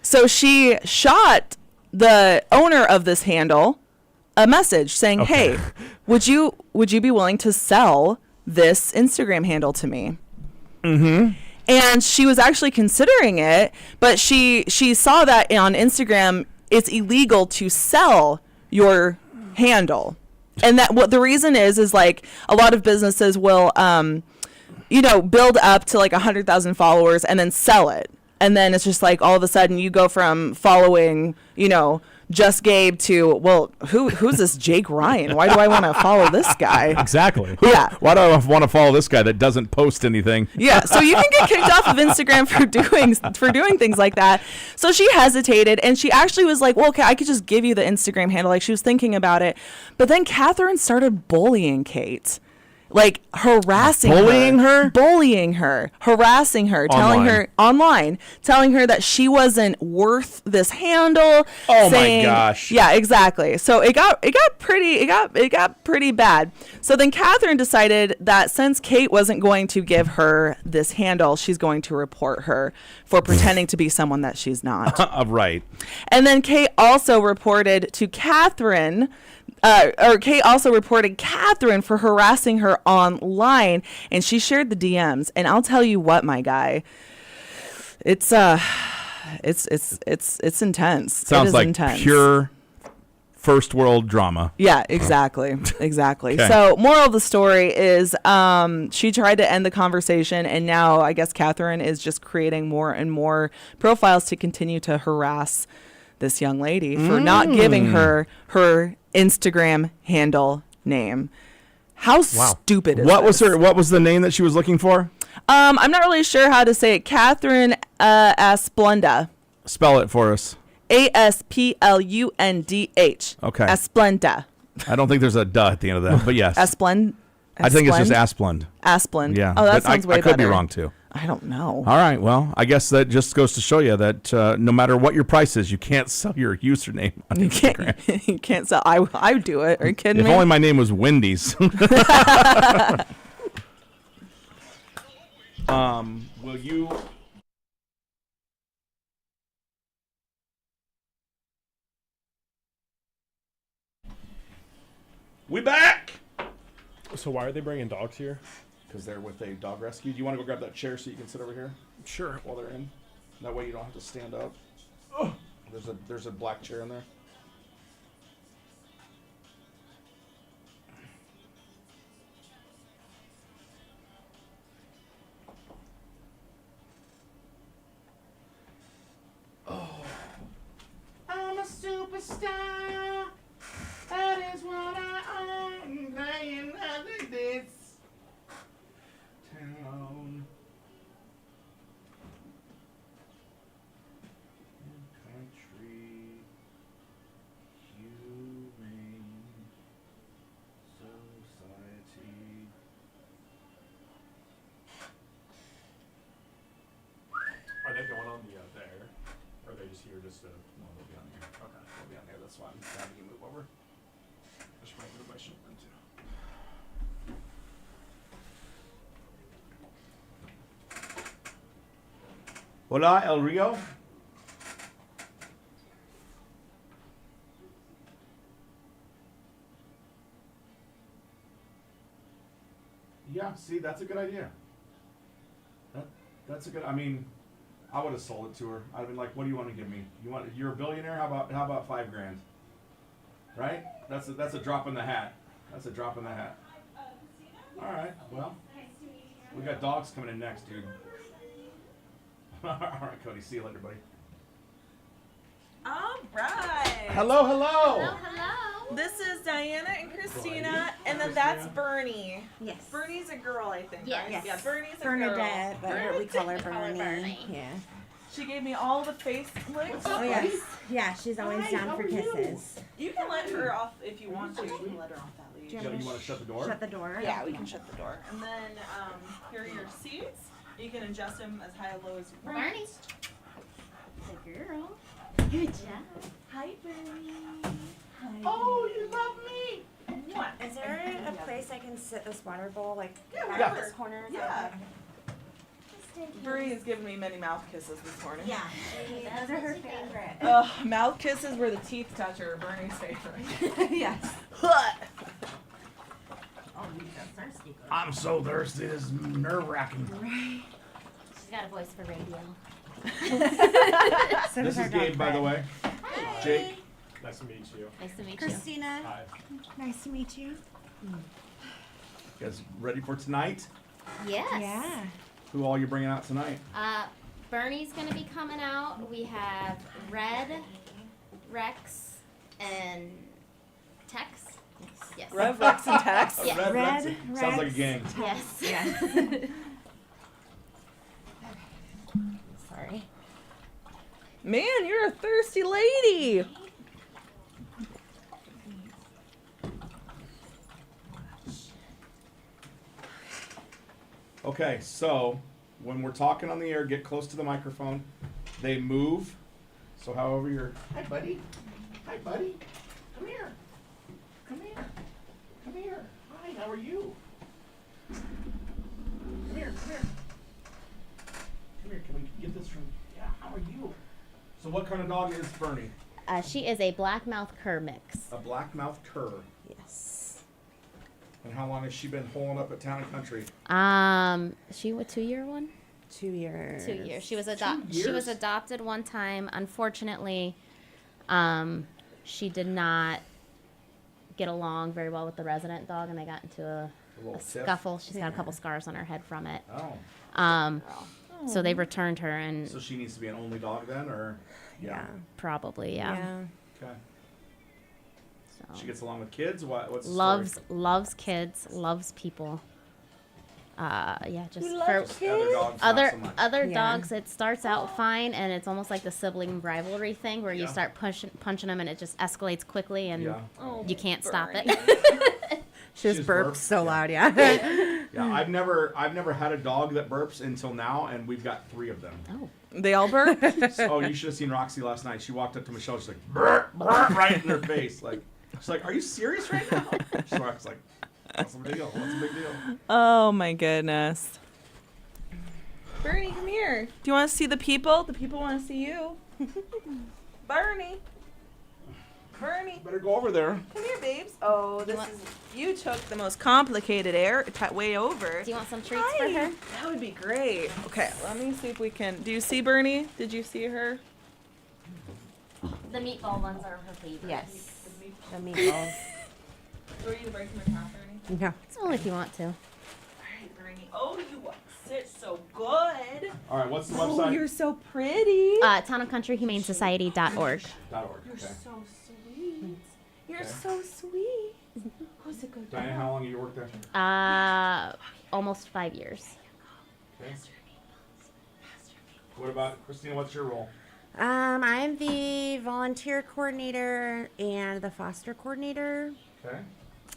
So she shot the owner of this handle a message saying, Okay. "Hey, would you be willing to sell this Instagram handle to me?" Mm-hmm. And she was actually considering it, but she saw that on Instagram it's illegal to sell your handle. And that what the reason is like a lot of businesses will, build up to like 100,000 followers and then sell it. And then it's just like all of a sudden you go from following, Just Gabe to, well, who's this Jake Ryan? Why do I want to follow this guy? Exactly. Yeah. Why do I want to follow this guy that doesn't post anything? Yeah, so you can get kicked off of Instagram for doing things like that. So she hesitated, and she actually was like, well, okay, I could just give you the Instagram handle. Like, she was thinking about it. But then Catherine started bullying Kate. Like harassing Bullying her? Bullying her, harassing her, telling her online, telling her that she wasn't worth this handle. Oh my gosh. Yeah, exactly. So it got pretty bad. So then Catherine decided that since Kate wasn't going to give her this handle, she's going to report her for pretending to be someone that she's not. Right. And then Kate also reported to Catherine. Kate also reported Catherine for harassing her online, and she shared the DMs. And I'll tell you what, my guy, it's intense. Sounds like intense. Pure first world drama. Yeah, exactly. Okay. So moral of the story is she tried to end the conversation, and now I guess Catherine is just creating more and more profiles to continue to harass this young lady for not giving her Instagram handle name. How stupid is What this? what was the name that she was looking for? I'm not really sure how to say it. Catherine Asplunda. Spell it for us. ASPLUNDH. Okay. Asplunda. I don't think there's a duh at the end of that, but yes. Asplund. I think it's just Asplund. Asplund. Yeah. Oh, that but sounds way I could better. be wrong too. I don't know. All right. Well, I guess that just goes to show you that no matter what your price is, you can't sell your username on You Instagram. can't. You can't sell. I would do it. Are you kidding If me? only my name was Wendy's. Will you? We back. So why are they bringing dogs here? Because they're with a dog rescue. Do you want to go grab that chair so you can sit over here Sure. while they're in? That way you don't have to stand up. There's a black chair in there. I'm a superstar. That is what I am. Playing under this town. Country, humane society. Are they going on the there? Or are they just here just to? No, they'll be on here. Okay, they'll be on here. That's why I'm having you move over. I should probably move my shoulder in too. Hola, El Rio. Yeah, see, that's a good idea. That's a good. I mean, I would have sold it to her. I'd have been like, "What do you want to give me? You're a billionaire. How about $5,000? Right? That's a drop in the hat. That's a drop in the hat. All right. Well, we got dogs coming in next, dude. All right, Cody. See you later, buddy. All right. Hello, hello. Hello. This is Diana and Christina, and then that's Bernie. Yes. Bernie's a girl, I think. Yes. Right? Yes. Yeah, Bernie's a Bernadette, girl. but we call her Bernie. Bernie. Yeah. She gave me all the face licks. Oh yes. Yeah, she's always down for kisses. You can let her off if you want to. You can let her off that leash. Do You want to shut the door? Shut the door. Yeah, we can shut the door. And then here are your seats. You can adjust them as high or low as you want. Bernie. Good girl. Good job. Hi, Bernie. Hi. Oh, you love me. What? Is there a place I can sit this water bowl, like Yeah. this corner? Yeah. Okay. Bernie has given me many mouth kisses this morning. Yeah. Those are her favorite. Ugh, mouth kisses where the teeth touch are Bernie's favorite. Yes. What? Oh, you're so thirsty. I'm so thirsty. This is nerve-wracking. She's got a voice for radio. This is Gabe, by the way. Jake. Nice Nice to meet you. Nice to meet you. Christina, Hi. nice to meet you. You guys ready for tonight? Yes. Yeah. Who all you bringing out tonight? Bernie's gonna be coming out. We have Red, Rex, and Tex. Yes. Rev, Rex, and Tex. Yeah. Red Red, Rex. Sounds like a Rex. gang. Yes. Yes. Sorry. Man, you're a thirsty lady. Okay, so when we're talking on the air, get close to the microphone. They move. So however you're, hi buddy, hi buddy, come here, come here, come here. Hi, how are you? Come here, come here. Come here, can we get this from, yeah, how are you? So what kind of dog is Bernie? She is a black-mouth cur mix. A black-mouthed cur. Yes. And how long has she been holing up at Town and Country? She a 2-year one? 2 years. 2 years. She was 2 she was years? adopted one time. Unfortunately, she did not get along very well with the resident dog, and they got into a little tiff? scuffle. She's got a couple scars on her head from it. Oh, So they returned her, and so she needs to be an only dog then, or? Yeah. probably yeah. Okay. So. She gets along with kids. What's the loves kids, loves people. Yeah, just story? for Other dogs, not so much. other Yeah. dogs, it starts out fine, and it's almost like the sibling rivalry thing where you Yeah. start punching them, and it just escalates quickly, and Yeah. you can't stop it. She just She's burped burped? so loud, yeah. Yeah, I've never had a dog that burps until now, and we've got 3 of them. Oh, They all burp. Oh, you should have seen Roxy last night. She walked up to Michelle. She's like, burp, burp, right in her face. Like, she's like, "Are you serious right now?" She's like, "What's the big deal? What's the big deal?" Oh my goodness. Bernie, come here. Do you want to see the people? The people want to see you. Bernie. Bernie. Better go over there. Come here, babes. Oh, you took the most complicated way over. do you want some treats Hi. for her? That would be great. Okay, let me see if we can. Do you see Bernie? Did you see her? The meatball ones are her favorite. Yes. The meatballs. Were you breaking my half, Bernie? No. Only if you want to. All right, Bernie. Oh, you sit so good. All right, what's the Oh, website? you're so pretty. TownandCountryHumaneSociety.org. .org. You're Okay. so sweet. You're Okay. so sweet. Who's a good dog? Diana, how long have you worked there? Almost 5 years. Okay. What about Christina? What's your role? I'm the volunteer coordinator and the foster coordinator. Okay.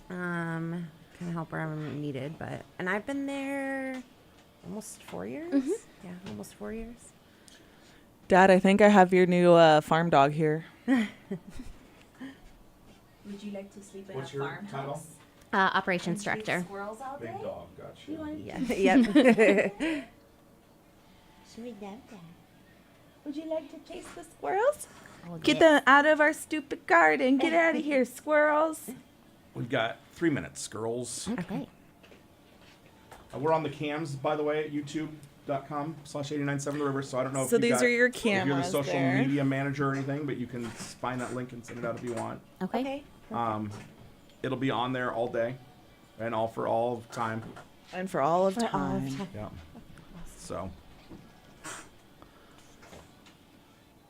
Can help where I'm needed, and I've been there almost 4 years. Mm-hmm. Yeah, almost 4 years. Dad, I think I have your new farm dog here. Would you like to sleep in What's a your farmhouse? title? Operations And chase director. Squirrels all day? Big dog. Gotcha. Yeah. Yep. Should we get that? Would you like to chase the squirrels? Get them out of our stupid garden. Get out of here, squirrels. We've got 3 minutes, girls. Okay. We're on the cams, by the way, at youtube.com/897 The River. So I don't know if So you these got, are your if you're the cameras social there. media manager or anything, but you can find that link and send it out if you want. Okay. It'll be on there all day and all for all of time. And for all of For all of time. time. Yeah. So.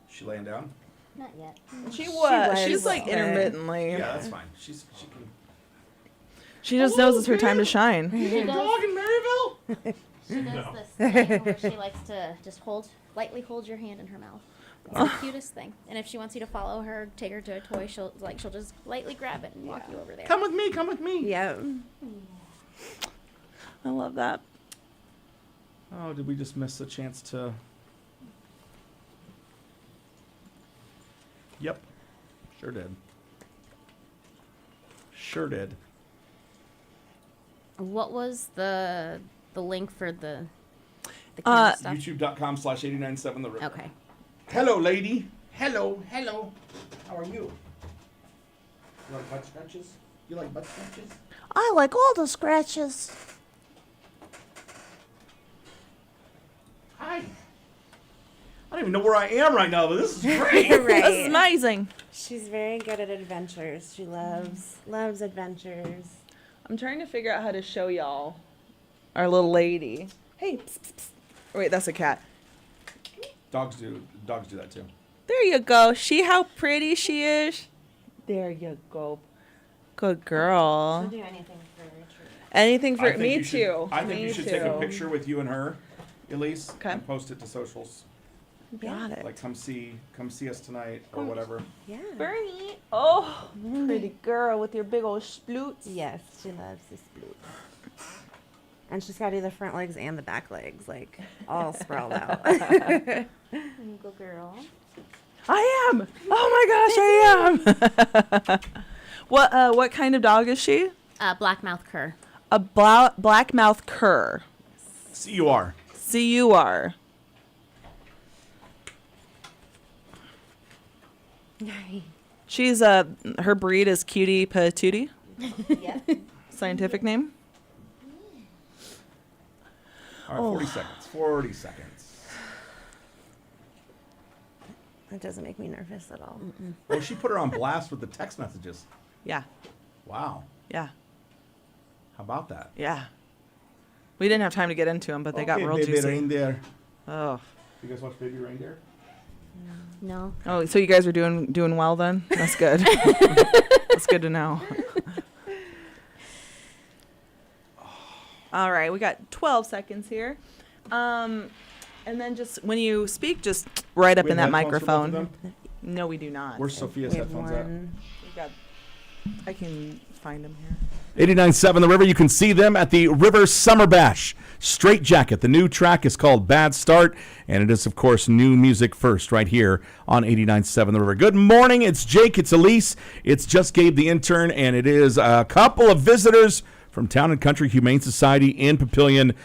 She laying down? Not yet. She was. She's was, like but- intermittently. Yeah, that's fine. She can. She just knows it's her time to shine. She does, Dog in Maryville? she does this thing where she likes to just lightly hold your hand in her mouth. It's the cutest thing. And if she wants you to follow her, take her to a toy, she'll just lightly grab it and walk you over there. Come with me. Come with me. Yep. I love that. Oh, did we just miss a chance to? Yep. Sure did. Sure did. What was the link for the camera stuff? YouTube.com/897 The River. Okay. Hello, lady. Hello. Hello. How are you? You like butt scratches? You like butt scratches? I like all the scratches. Hi. I don't even know where I am right now, but this is great. Right. This is amazing. She's very good at adventures. She loves adventures. I'm trying to figure out how to show y'all our little lady. Hey, psst, psst, psst. Wait, that's a cat. Dogs do that too. There you go. See how pretty she is? There you go. Good girl. She'll do anything for Richard. Anything for me too. I think Me you should too. take a picture with you and her, Elise, Okay. and post it to socials. Got it. Like come see us tonight or whatever. Yeah. Bernie. Oh, pretty girl with your big old sploots. Yes, she loves this blue. And she's got to do the front legs and the back legs, like all sprawled out. Good girl. I am. Oh my gosh, I am. What kind of dog is she? Blackmouth cur. A blackmouth cur. KIWR. KIWR. She's her breed is Cutie Patootie. Yep. Scientific name. All right, 40 seconds. 40 seconds. That doesn't make me nervous at all. Oh, she put her on blast with the text messages. Yeah. Wow. Yeah. How about that? Yeah. We didn't have time to get into them, but they got real Baby juicy. Reindeer. Oh. You guys watch Baby Reindeer? No. Oh, so you guys are doing well then? That's good. That's good to know. All right, we got 12 seconds here. And then just when you speak, just right up We in have that headphones for both of microphone. them? No, we do not. Where's Sophia's We have headphones at? one. We got, I can find them here. 89.7 The River. You can see them at the River Summer Bash. Straight Jacket. The new track is called Bad Start, and it is, of course, new music first right here on 89.7 The River. Good morning. It's Jake. It's Elise. It's Just Gabe the intern, and it is a couple of visitors from Town and Country Humane Society in Papillion.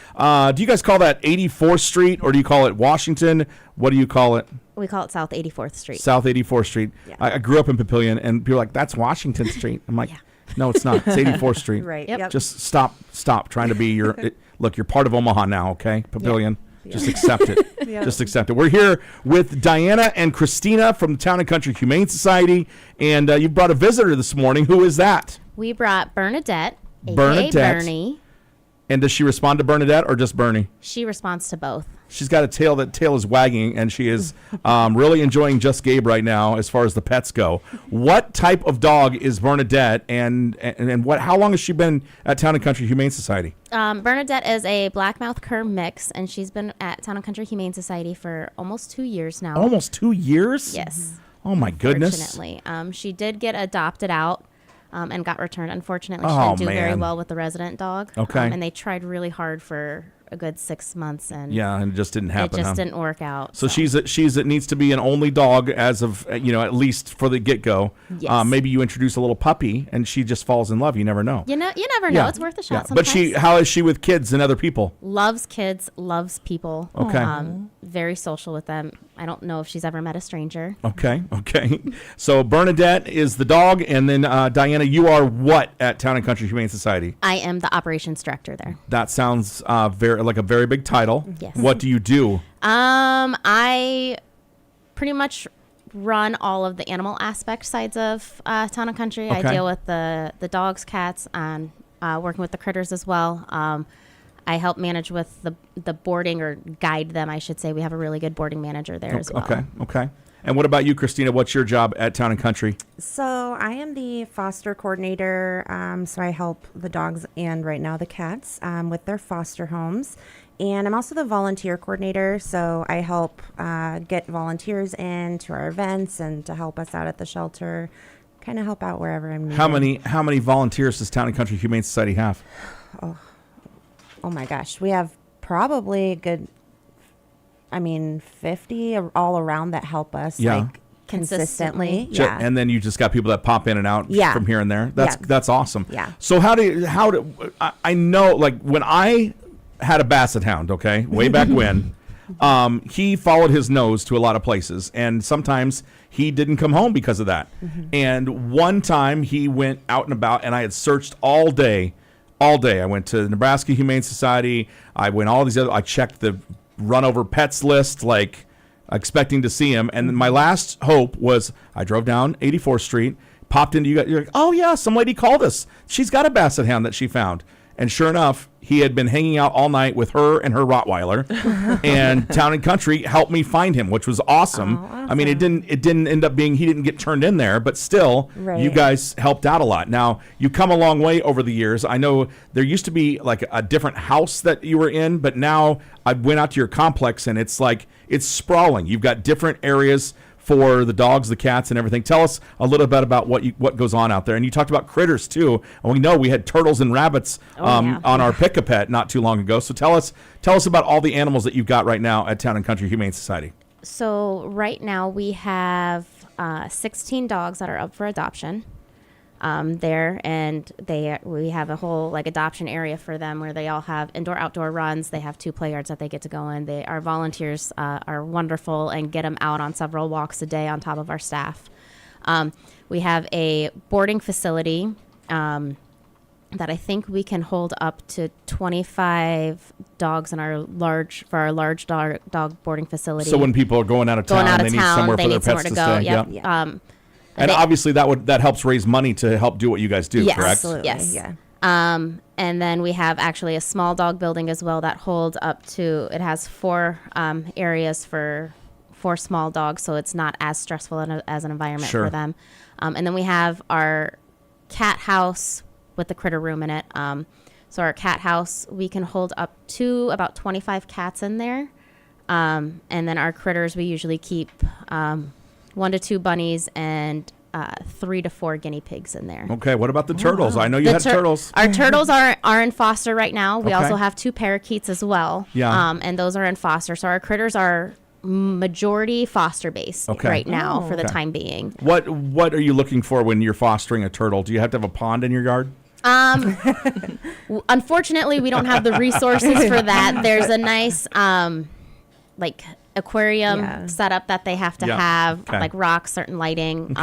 Do you guys call that 84th Street, or do you call it Washington? What do you call it? We call it South 84th Street. South 84th Street. Yeah. I grew up in Papillion, and people are like, that's Washington Street. I'm like, Yeah. no, it's not. It's 84th Street. Right. Yep. Yep. Just stop trying to be your. Look, you're part of Omaha now, okay? Papillion. Just accept it. Yeah. Just accept it. We're here with Diana and Christina from Town and Country Humane Society, and you brought a visitor this morning. Who is that? We brought Bernadette, aka Bernadette. Bernie. And does she respond to Bernadette or just Bernie? She responds to both. She's got a tail. That tail is wagging, and she is really enjoying Just Gabe right now as far as the pets go. What type of dog is Bernadette, and what? How long has she been at Town and Country Humane Society? Bernadette is a Blackmouth cur mix, and she's been at Town and Country Humane Society for almost 2 years now. Almost 2 years? Yes. Oh, my goodness. Fortunately, she did get adopted out and got returned. Unfortunately, she Oh, didn't do very man. well with the resident dog. Okay. And they tried really hard for a good 6 months, and Yeah, and it just didn't happen. it just huh? didn't work out. So she's it needs to be an only dog as of at least for the get go. Yes. Maybe you introduce a little puppy and she just falls in love. You never know. you never know. Yeah. It's worth a shot. Yeah. Sometimes. But how is she with kids and other people? Loves kids, loves people. Okay. Very social with them. I don't know if she's ever met a stranger. Okay. So Bernadette is the dog, and then Diana, you are what at Town and Country Humane Society? I am the operations director there. That sounds very like a very big title. Yes. What do you do? I pretty much run all of the animal aspect sides of Town and Country. Okay. I deal with the dogs, cats, and working with the critters as well. I help manage with the boarding, or guide them, I should say. We have a really good boarding manager there as well. Okay. And what about you, Christina? What's your job at Town and Country? So I am the foster coordinator. So I help the dogs and right now the cats with their foster homes. And I'm also the volunteer coordinator. So I help get volunteers in to our events and to help us out at the shelter. Kind of help out wherever I'm needed. How many volunteers does Town and Country Humane Society have? Oh my gosh. We have probably a good, 50 all around that help us like consistently. Yeah. And then you just got people that pop in and out Yeah. from here and there. Yeah. That's awesome. Yeah. So I know, like, when I had a basset hound, okay, way back when, he followed his nose to a lot of places, and sometimes he didn't come home because of that. And one time he went out and about, and I had searched all day. I went to the Nebraska Humane Society. I went all these other. I checked the run over pets list, like expecting to see him. And my last hope was I drove down 84th Street, popped into you guys. You're like, oh, yeah, some lady called us. She's got a basset hound that she found. And sure enough, he had been hanging out all night with her and her Rottweiler. And Town and Country helped me find him, which was awesome. Oh, awesome. I mean, it didn't end up being, he didn't get turned in there, but still, you guys helped out a lot. Now, you've come a long way over the years. I know there used to be like a different house that you were in, but now I went out to your complex and it's like, it's sprawling. You've got different areas for the dogs, the cats, and everything. Tell us a little bit about what goes on out there. And you talked about critters too. And we know we had turtles and rabbits on our Pick-a-Pet not too long ago. So tell us about all the animals that you've got right now at Town and Country Humane Society. So right now we have 16 dogs that are up for adoption there, and we have a whole like adoption area for them where they all have indoor-outdoor runs. They have 2 play yards that they get to go in. Our volunteers are wonderful and get them out on several walks a day on top of our staff. We have a boarding facility that I think we can hold up to 25 dogs in our large dog boarding facility. So when people are going out of town, they need somewhere for their pets to stay. Yep. And obviously that helps raise money to help do what you guys do, yes, correct? Absolutely. Yes. Yeah. And then we have actually a small dog building as well that holds up to, it has 4 areas for 4 small dogs, so it's not as stressful as an environment Sure. for them. And then we have our cat house with the critter room in it. So our cat house, we can hold up to about 25 cats in there. And then our critters, we usually keep 1 to 2 bunnies and 3 to 4 guinea pigs in there. Okay, what about the turtles? I know you had turtles. Our turtles are in foster right now. We Okay. also have 2 parakeets as well. Yeah. And those are in foster. So our critters are majority foster based right now for the time being. What are you looking for when you're fostering a turtle? Do you have to have a pond in your yard? Unfortunately, we don't have the resources for that. There's a nice like aquarium setup that they have to have, like rocks, certain lighting,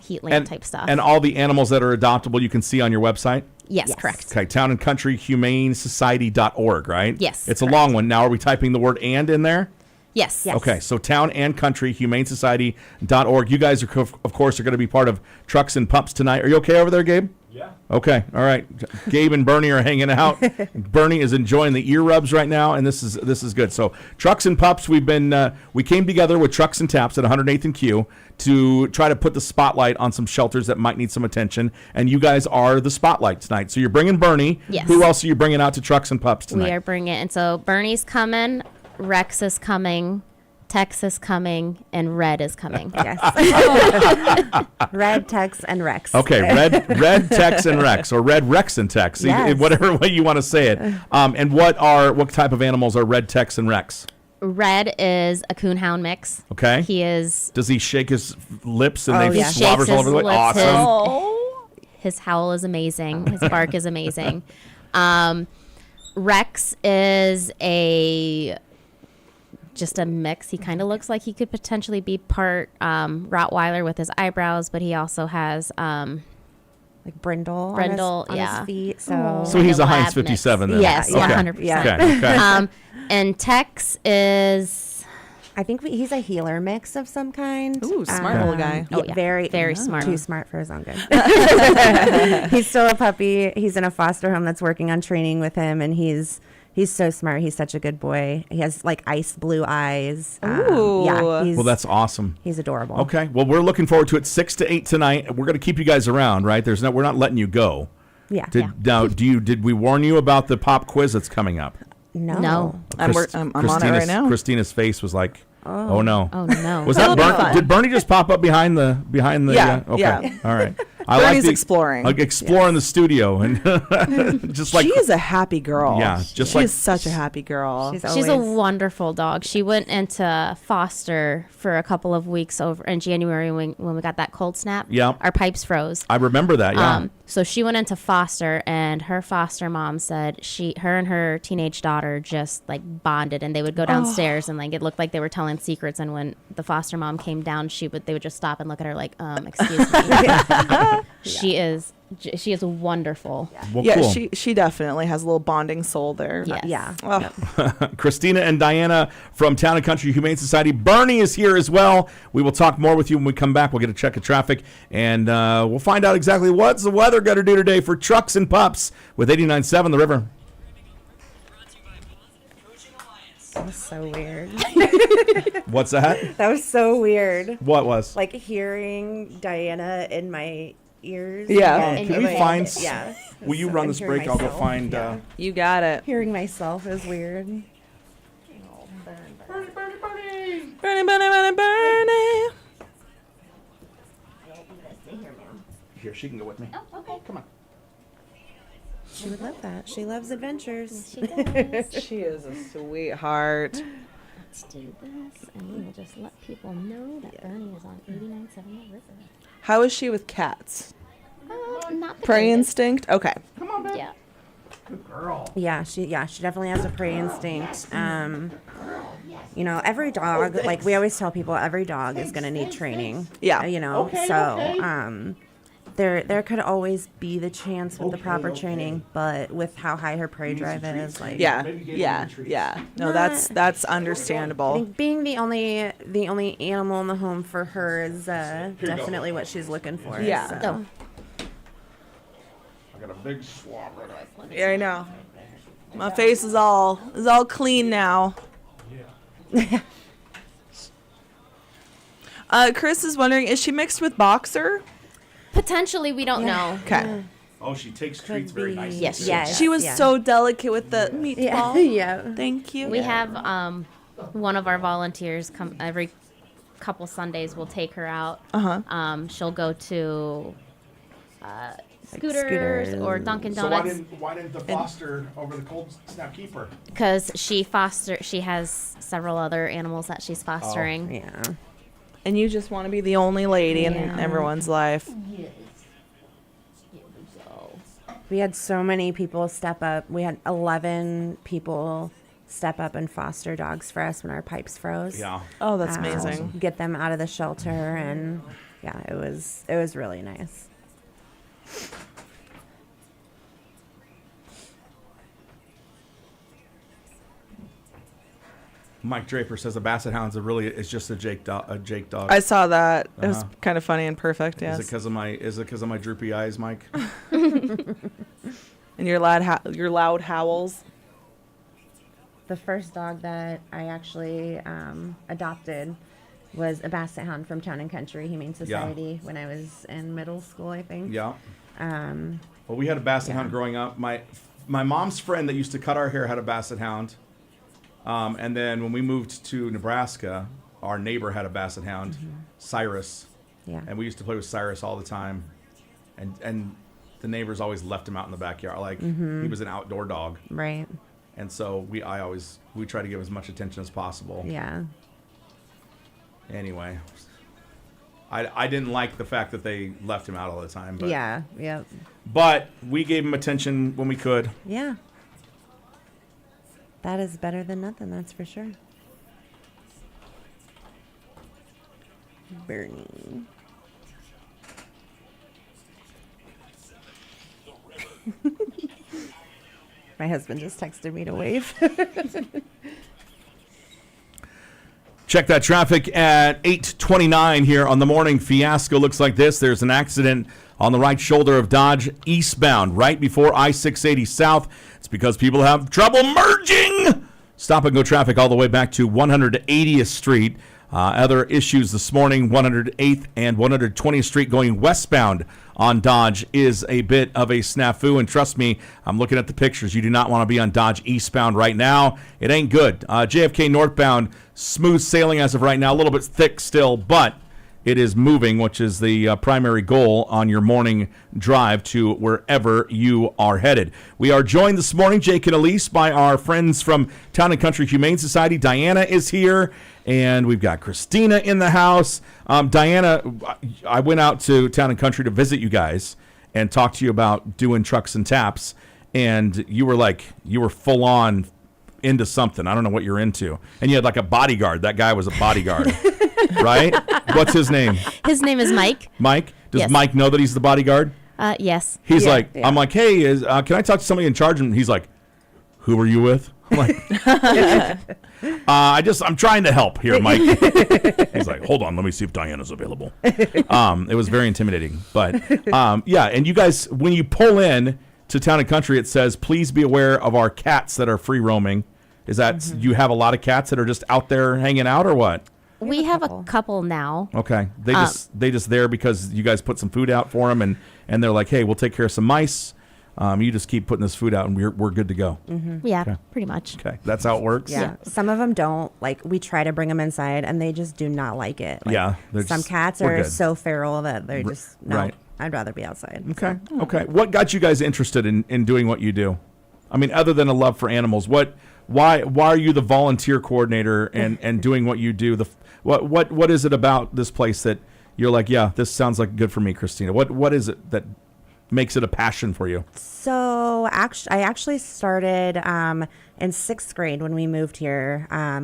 heat lamp type stuff. And all the animals that are adoptable you can see on your website? Yes, correct. Okay, Town and Country Humane Society.org, right? Yes, It's a long one. Now, are we typing the word "and" in there? Yes. Okay, so Town and Country Humane Society.org. You guys, of course, are going to be part of Trucks and Pups tonight. Are you okay over there, Gabe? Yeah. Okay, all right. Gabe and Bernie are hanging out. Bernie is enjoying the ear rubs right now, and this is good. So Trucks and Pups, we came together with Trucks and Taps at 108th and Q to try to put the spotlight on some shelters that might need some attention, and you guys are the spotlight tonight. So you're bringing Bernie. Yes. Who else are you bringing out to Trucks and Pups tonight? We are bringing, and so Bernie's coming, Rex is coming, Tex is coming, and Red is coming. Yes. Red, Tex, and Rex. Okay, Red, Tex, and Rex, or Red, Rex, and Tex, Yes. whatever way you want to say it. And what type of animals are Red, Tex, and Rex? Red is a coonhound mix. Okay. He is. Does he shake his lips and they yeah. slobbers Shakes all over the his way? lips, Awesome. His howl is amazing. His bark is amazing. Rex is just a mix. He kind of looks like he could potentially be part Rottweiler with his eyebrows, but he also has Like brindle on yeah. his feet. So So he's a lab Heinz 57 then? Yes, Okay. 100%. Yeah. Okay. And Tex is I think he's a healer mix of some kind. Ooh, smart little guy. Oh, yeah. Very Smart. Too smart for his own good. He's still a puppy. He's in a foster home that's working on training with him, and he's so smart. He's such a good boy. He has like ice blue eyes. Ooh. Yeah. Well, that's awesome. He's adorable. Okay. Well, we're looking forward to it 6 to 8 tonight. We're going to keep you guys around, right? We're not letting you go. Yeah. Did we warn you about the pop quiz that's coming up? No. I'm on it right now. Christina's face was like, oh no. Oh no. Was that It'll be Bernie? fun. Did Bernie just pop up behind the? Yeah, Okay. yeah. All right. Bernie's exploring. Exploring the studio and just like She is a happy girl. Yeah, just she like- is such a happy girl. She's a wonderful dog. She went into foster for a couple of weeks over in January when we got that cold snap. Yeah. Our pipes froze. I remember that. Yeah. So she went into foster, and her foster mom said her and her teenage daughter just like bonded, and they would go downstairs and like it looked like they were telling secrets. And when the foster mom came down, they would just stop and look at her like, excuse me. She is She is wonderful. Well, Yeah, cool. she definitely has a little bonding soul there. Yes. Yeah. Oh, Christina and Diana from Town and Country Humane Society. Bernie is here as well. We will talk more with you when we come back. We'll get a check of traffic, and we'll find out exactly what's the weather going to do today for trucks and pups with 89.7 The River. That was so weird. What's that? That was so weird. What was? Like hearing Diana in my ears. Yeah. and Can we my- find? Yeah. Will you So run I'm this hearing break? I'll go myself. find. Yeah. you got it. Hearing myself is weird. Bernie, Bernie, Bernie, Bernie. Here, she can go with me. Oh, okay. Come on. She would love that. She loves adventures. She does. She is a sweetheart. Let's do this, and we will just let people know that Bernie is on 89.7 The River. How is she with cats? Not the Prey cutest. instinct? Okay. Yeah. Yeah, she definitely has a prey instinct. You know, every dog, like we always tell people, every dog is going to need training. Yeah. You know, there could always be the chance with the proper training, but with how high her prey drive is, like Yeah. No, that's I understandable. think being the only animal in the home for her is definitely what she's looking for. Yeah. So. So, I got a big swab. Yeah, I know. My face is all clean now. Chris is wondering, is she mixed with boxer? potentially, we don't know. Okay. Oh, she takes treats very nicely. Yes, too. yes. She was Yeah. so delicate with the meatball. Yeah. Thank you. We have one of our volunteers come every couple Sundays. We'll take her out. She'll go to Scooters or Dunkin' So why Donuts didn't the foster over the cold snap keep her? because she has several other animals that she's fostering. Yeah. And you just want to be the only lady in Yeah. everyone's life. We had so many people step up. We had 11 people step up and foster dogs for us when our pipes froze. Yeah. Oh, that's amazing. Get them out of the shelter, and yeah, it was really nice. Mike Draper says a Basset Hound's it's just a Jake dog. I saw that. It was Uh-huh. kind of funny and perfect. Is Yes. it because of my droopy eyes, Mike? And your loud howls. The first dog that I actually adopted was a Basset Hound from Town and Country Humane Society when I was in middle school, I think. Yeah. Um, Well, we had a Basset Hound growing up. My mom's friend that used to cut our hair had a Basset Hound. And then when we moved to Nebraska, our neighbor had a Basset Hound, Cyrus. yeah. And we used to play with Cyrus all the time. And the neighbors always left him out in the backyard. Like, he was an outdoor dog. Right. And so we try to give as much attention as possible. Yeah. Anyway, I didn't like the fact that they left him out all the time. But, Yeah. Yep. But we gave him attention when we could. Yeah. That is better than nothing, that's for sure. Bernie. My husband just texted me to wave. Check that traffic at 8:29 here on the morning. Fiasco looks like this. There's an accident on the right shoulder of Dodge eastbound right before I-680 South. It's because people have trouble merging. Stop and go traffic all the way back to 180th Street. Other issues this morning, 108th and 120th Street going westbound on Dodge is a bit of a snafu. And trust me, I'm looking at the pictures. You do not want to be on Dodge eastbound right now. It ain't good. JFK northbound, smooth sailing as of right now. A little bit thick still, but it is moving, which is the primary goal on your morning drive to wherever you are headed. We are joined this morning, Jake and Elise, by our friends from Town and Country Humane Society. Diana is here, and we've got Christina in the house. Diana, I went out to Town and Country to visit you guys and talk to you about doing trucks and taps, and you were full on into something. I don't know what you're into. And you had like a bodyguard. That guy was a bodyguard. Right? What's his name? His name is Mike. Mike? Does Yes. Mike know that he's the bodyguard? Yes. He's Yeah, like, yeah. I'm like, hey, can I talk to somebody in charge? And he's like, who are you with? I'm like, I'm trying to help here, Mike. He's like, hold on, let me see if Diana's available. It was very intimidating, but yeah. And you guys, when you pull in to Town and Country, it says, please be aware of our cats that are free roaming. Is that you have a lot of cats that are just out there hanging out, or what? We have a couple now. Okay, they just there because you guys put some food out for them, and they're like, hey, we'll take care of some mice. You just keep putting this food out, and we're good to go. Yeah, Okay. pretty much. Okay, that's how it works. Yeah. Some of them don't like. We try to bring them inside, and they just do not like it. Like, Yeah, they're some just- cats we're are good. so feral that they're just no. right. I'd rather be outside. Okay. Okay. What got you guys interested in doing what you do? I mean, other than a love for animals, why are you the volunteer coordinator and doing what you do? What is it about this place that you're like, yeah, this sounds like good for me, Christina? What is it that makes it a passion for you? So I actually started in 6th grade when we moved here. I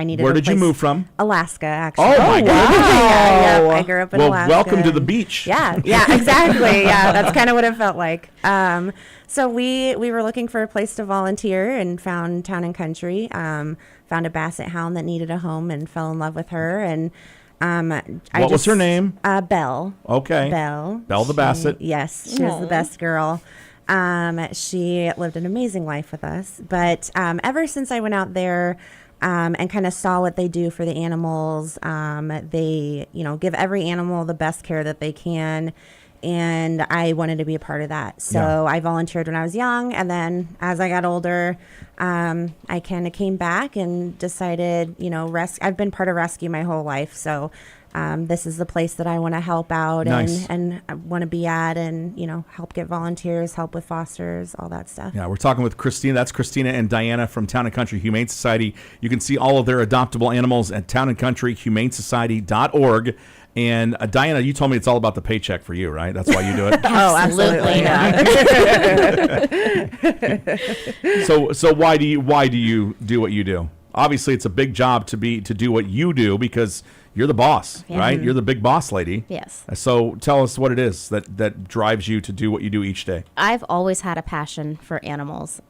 needed. Where a did you place- move from? Alaska, actually. Oh my God. Yeah, I grew up in Well, Alaska. welcome to the and- beach. Yeah, exactly. Yeah, that's kind of what it felt like. So we were looking for a place to volunteer and found Town and Country. Found a basset hound that needed a home and fell in love with her. And What was her name? Belle. Okay. Belle. Belle the Basset. Yes, she was the best girl. She lived an amazing life with us. But ever since I went out there and kind of saw what they do for the animals, they, give every animal the best care that they can. And I wanted to be a part of that. So Yeah. I volunteered when I was young. And then as I got older, I kind of came back and decided, I've been part of rescue my whole life. So this is the place that I want to help out Nice. and want to be at and, help get volunteers, help with fosters, all that stuff. Yeah, we're talking with Christina. That's Christina and Diana from Town and Country Humane Society. You can see all of their adoptable animals at townandcountryhumanesociety.org. And Diana, you told me it's all about the paycheck for you, right? That's why you do it. Oh, absolutely. Yeah. So why do you do what you do? Obviously, it's a big job to do what you do because you're the boss, Yeah. right? You're the big boss lady. Yes. So tell us what it is that drives you to do what you do each day. I've always had a passion for animals.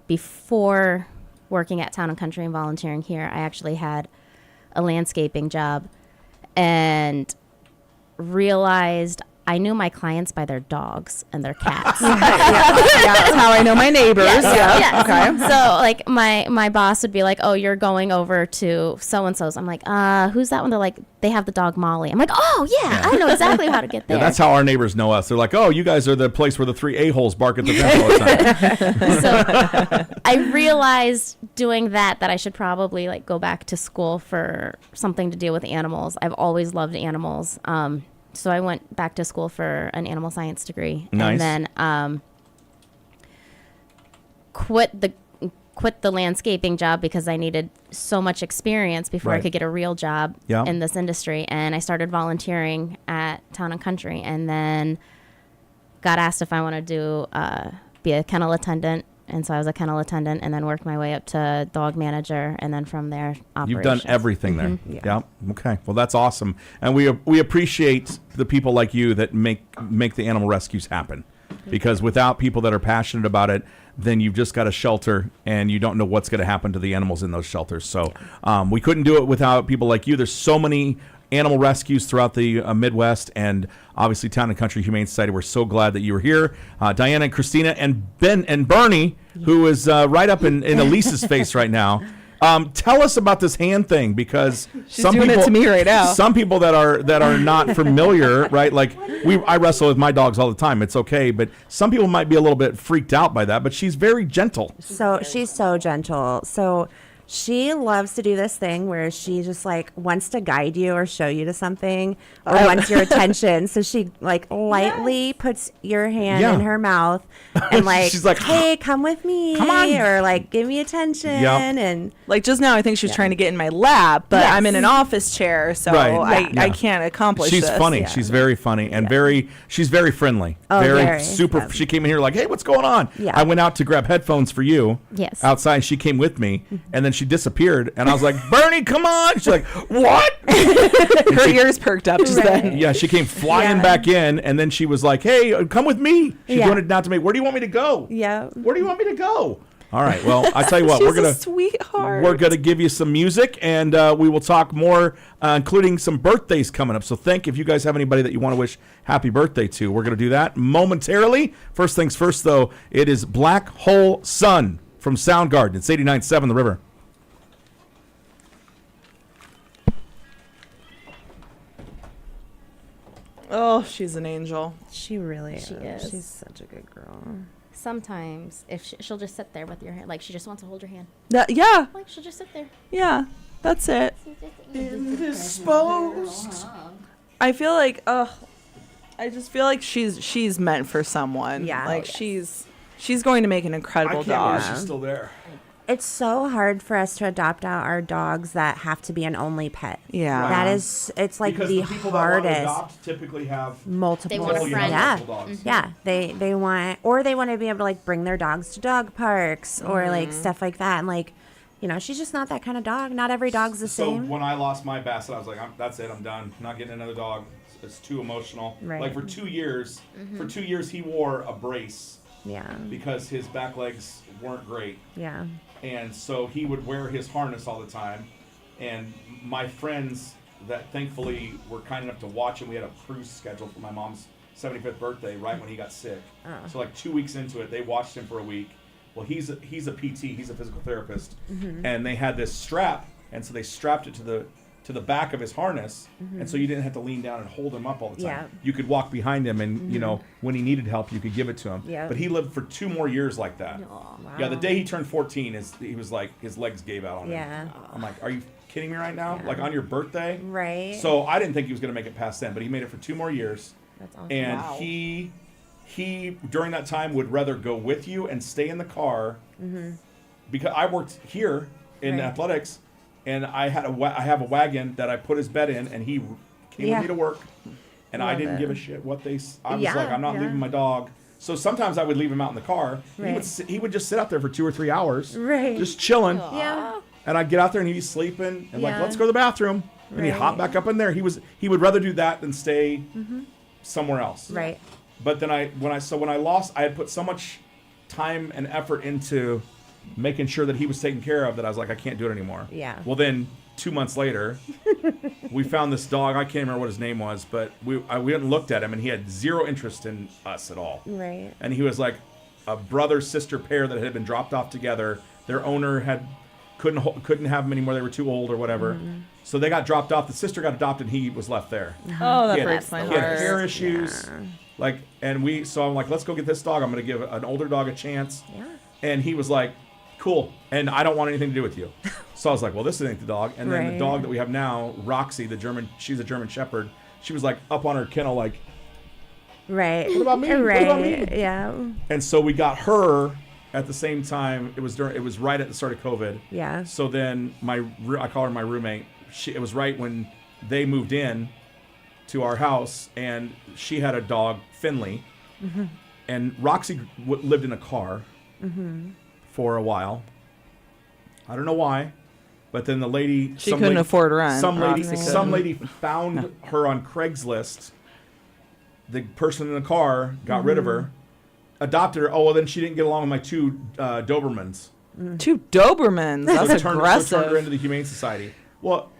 Before working at Town and Country and volunteering here, I actually had a landscaping job and realized I knew my clients by their dogs and their cats. That's how I know my neighbors. Yeah. Yes. Okay. So like my boss would be like, oh, you're going over to so-and-so's. I'm like, who's that one? They're like, they have the dog Molly. I'm like, oh yeah, I know exactly how to get there. Yeah, that's how our neighbors know us. They're like, oh, you guys are the place where the 3 a-holes bark at the fence all the time. So I realized doing that I should probably like go back to school for something to do with animals. I've always loved animals. So I went back to school for an animal science degree. Nice. And then quit the landscaping job because I needed so much experience before I Right. could get a real job Yeah. in this industry. And I started volunteering at Town and Country, and then got asked if I want to be a kennel attendant. And so I was a kennel attendant and then worked my way up to dog manager. And then from there, operations. You've done everything there. Yeah. Yeah. Okay. Well, that's awesome. And we appreciate the people like you that make the animal rescues happen. Because without people that are passionate about it, then you've just got a shelter and you don't know what's going to happen to the animals in those shelters. So we couldn't do it without people like you. There's so many animal rescues throughout the Midwest, and obviously Town and Country Humane Society. We're so glad that you were here. Diana and Christina and Ben and Bernie, who is right up in Elise's face right now. Tell us about this hand thing, because She's doing it to me right now. Some people that are not familiar, right? Like I wrestle with my dogs all the time. It's okay, but some people might be a little bit freaked out by that. But she's very gentle. So she's so gentle. So she loves to do this thing where she just like wants to guide you or show you to something or wants your attention. So she like lightly puts your hand Yeah. in her mouth and like, She's like, hey, come with me. Come on. Or like, give me attention. Yep. And Like just now, I think she's trying to get in my lap, but Yes. I'm in an office chair, so Right. I Yeah. can't accomplish She's this. funny. Yeah. She's very funny and she's very friendly. Oh, very. super. Yeah. She came in here like, hey, what's going on? Yeah. I went out to grab headphones for you. Yes. Outside, she came with me, and then she disappeared, and I was like, Bernie, come on. She's like, what? Her ears perked up just then. Yeah, she came flying back in, and then she was like, hey, come with me. She's doing it now to me. Where do you want me to go? Yeah. Where do you want me to go? All right. Well, I tell you what, She's a sweetheart. we're gonna give you some music, and we will talk more, including some birthdays coming up. So if you guys have anybody that you want to wish happy birthday to, we're gonna do that momentarily. First things first, though, it is Black Hole Sun from Soundgarden. It's 89.7 The River. Oh, she's an angel. She really is. She is. She's such a good girl. Sometimes if she'll just sit there with your hand, like she just wants to hold your hand. Yeah, Like she'll just sit there. yeah, that's it. Indisposed. I feel like, I just feel like she's meant for someone. Yeah. Like she's going to make an incredible dog. She's still there. It's so hard for us to adopt out our dogs that have to be an only pet. Yeah. Right. That is, it's like Because the people that want to hardest. adopt typically have Multiple. They want a friend. Yeah. multiple dogs. Yeah, they want, or they want to be able to like bring their dogs to dog parks or like stuff like that. And like, you know, she's just not that kind of dog. Not every dog's the So same. when I lost my Basset, I was like, that's it. I'm done. I'm not getting another dog. It's too emotional. Right. Like for 2 years, he wore a brace Yeah, because his back legs weren't great. yeah, And so he would wear his harness all the time. And my friends that thankfully were kind enough to watch him, we had a cruise scheduled for my mom's 75th birthday right when he got sick. So like 2 weeks into it, they watched him for a week. Well, he's a PT, he's a physical therapist. And they had this strap, and so they strapped it to the back of his harness, and so you didn't have to lean down and hold him up all the time. Yeah. You could walk behind him, and you know, when he needed help, you could give it to him. Yeah. But he lived for 2 more years like that. Aw. Yeah, the day he turned 14, he was like, his legs gave out on him. yeah, I'm like, are you kidding me right now? Yeah. Like on your birthday? right. So I didn't think he was going to make it past then, but he made it for 2 more years. That's awesome. And Wow. he during that time would rather go with you and stay in the car because I worked here in Right. athletics, and I have a wagon that I put his bed in, and he came Yeah. with me to work, and I Love didn't it. give a shit what I was Yeah, like, I'm not yeah. leaving my dog. So sometimes I would leave him out in the car. Right. He would just sit out there for 2 or 3 hours, Right. just chilling. Yeah, And I'd get out there and he'd be sleeping and like, Yeah. let's go to the bathroom. And he'd Right. hop back up in there. He would rather do that than stay somewhere else. right. But then when I lost, I had put so much time and effort into making sure that he was taken care of that I was like, I can't do it anymore. Yeah. Well, then 2 months later, we found this dog. I can't remember what his name was, but we went and looked at him, and he had zero interest in us at all. Right. And he was like a brother-sister pair that had been dropped off together. Their owner couldn't have them anymore. They were too old or whatever. So they got dropped off. The sister got adopted, and he was left there. Oh, that He had- breaks my he had heart. hair issues. Like, so I'm like, let's go get this dog. I'm going to give an older dog a chance. Yeah. And he was like, cool. And I don't want anything to do with you. So I was like, well, this ain't the dog. And then the Right. dog that we have now, Roxy, she's a German Shepherd. She was like up on her kennel, like, Right. what about me? Right. What about me? Yeah. And so we got her at the same time. It was right at the start of COVID. Yeah. So then I call her my roommate. It was right when they moved in to our house, and she had a dog, Finley, and Roxy lived in a car for a while. I don't know why, but then the lady She couldn't afford rent. Some lady, Roxy some couldn't. lady found her on Craigslist. The person in the car got rid of her, adopted her. Oh well, then she didn't get along with my 2 Dobermans. 2 Dobermans. That's So turned her aggressive. into the Humane Society. Well,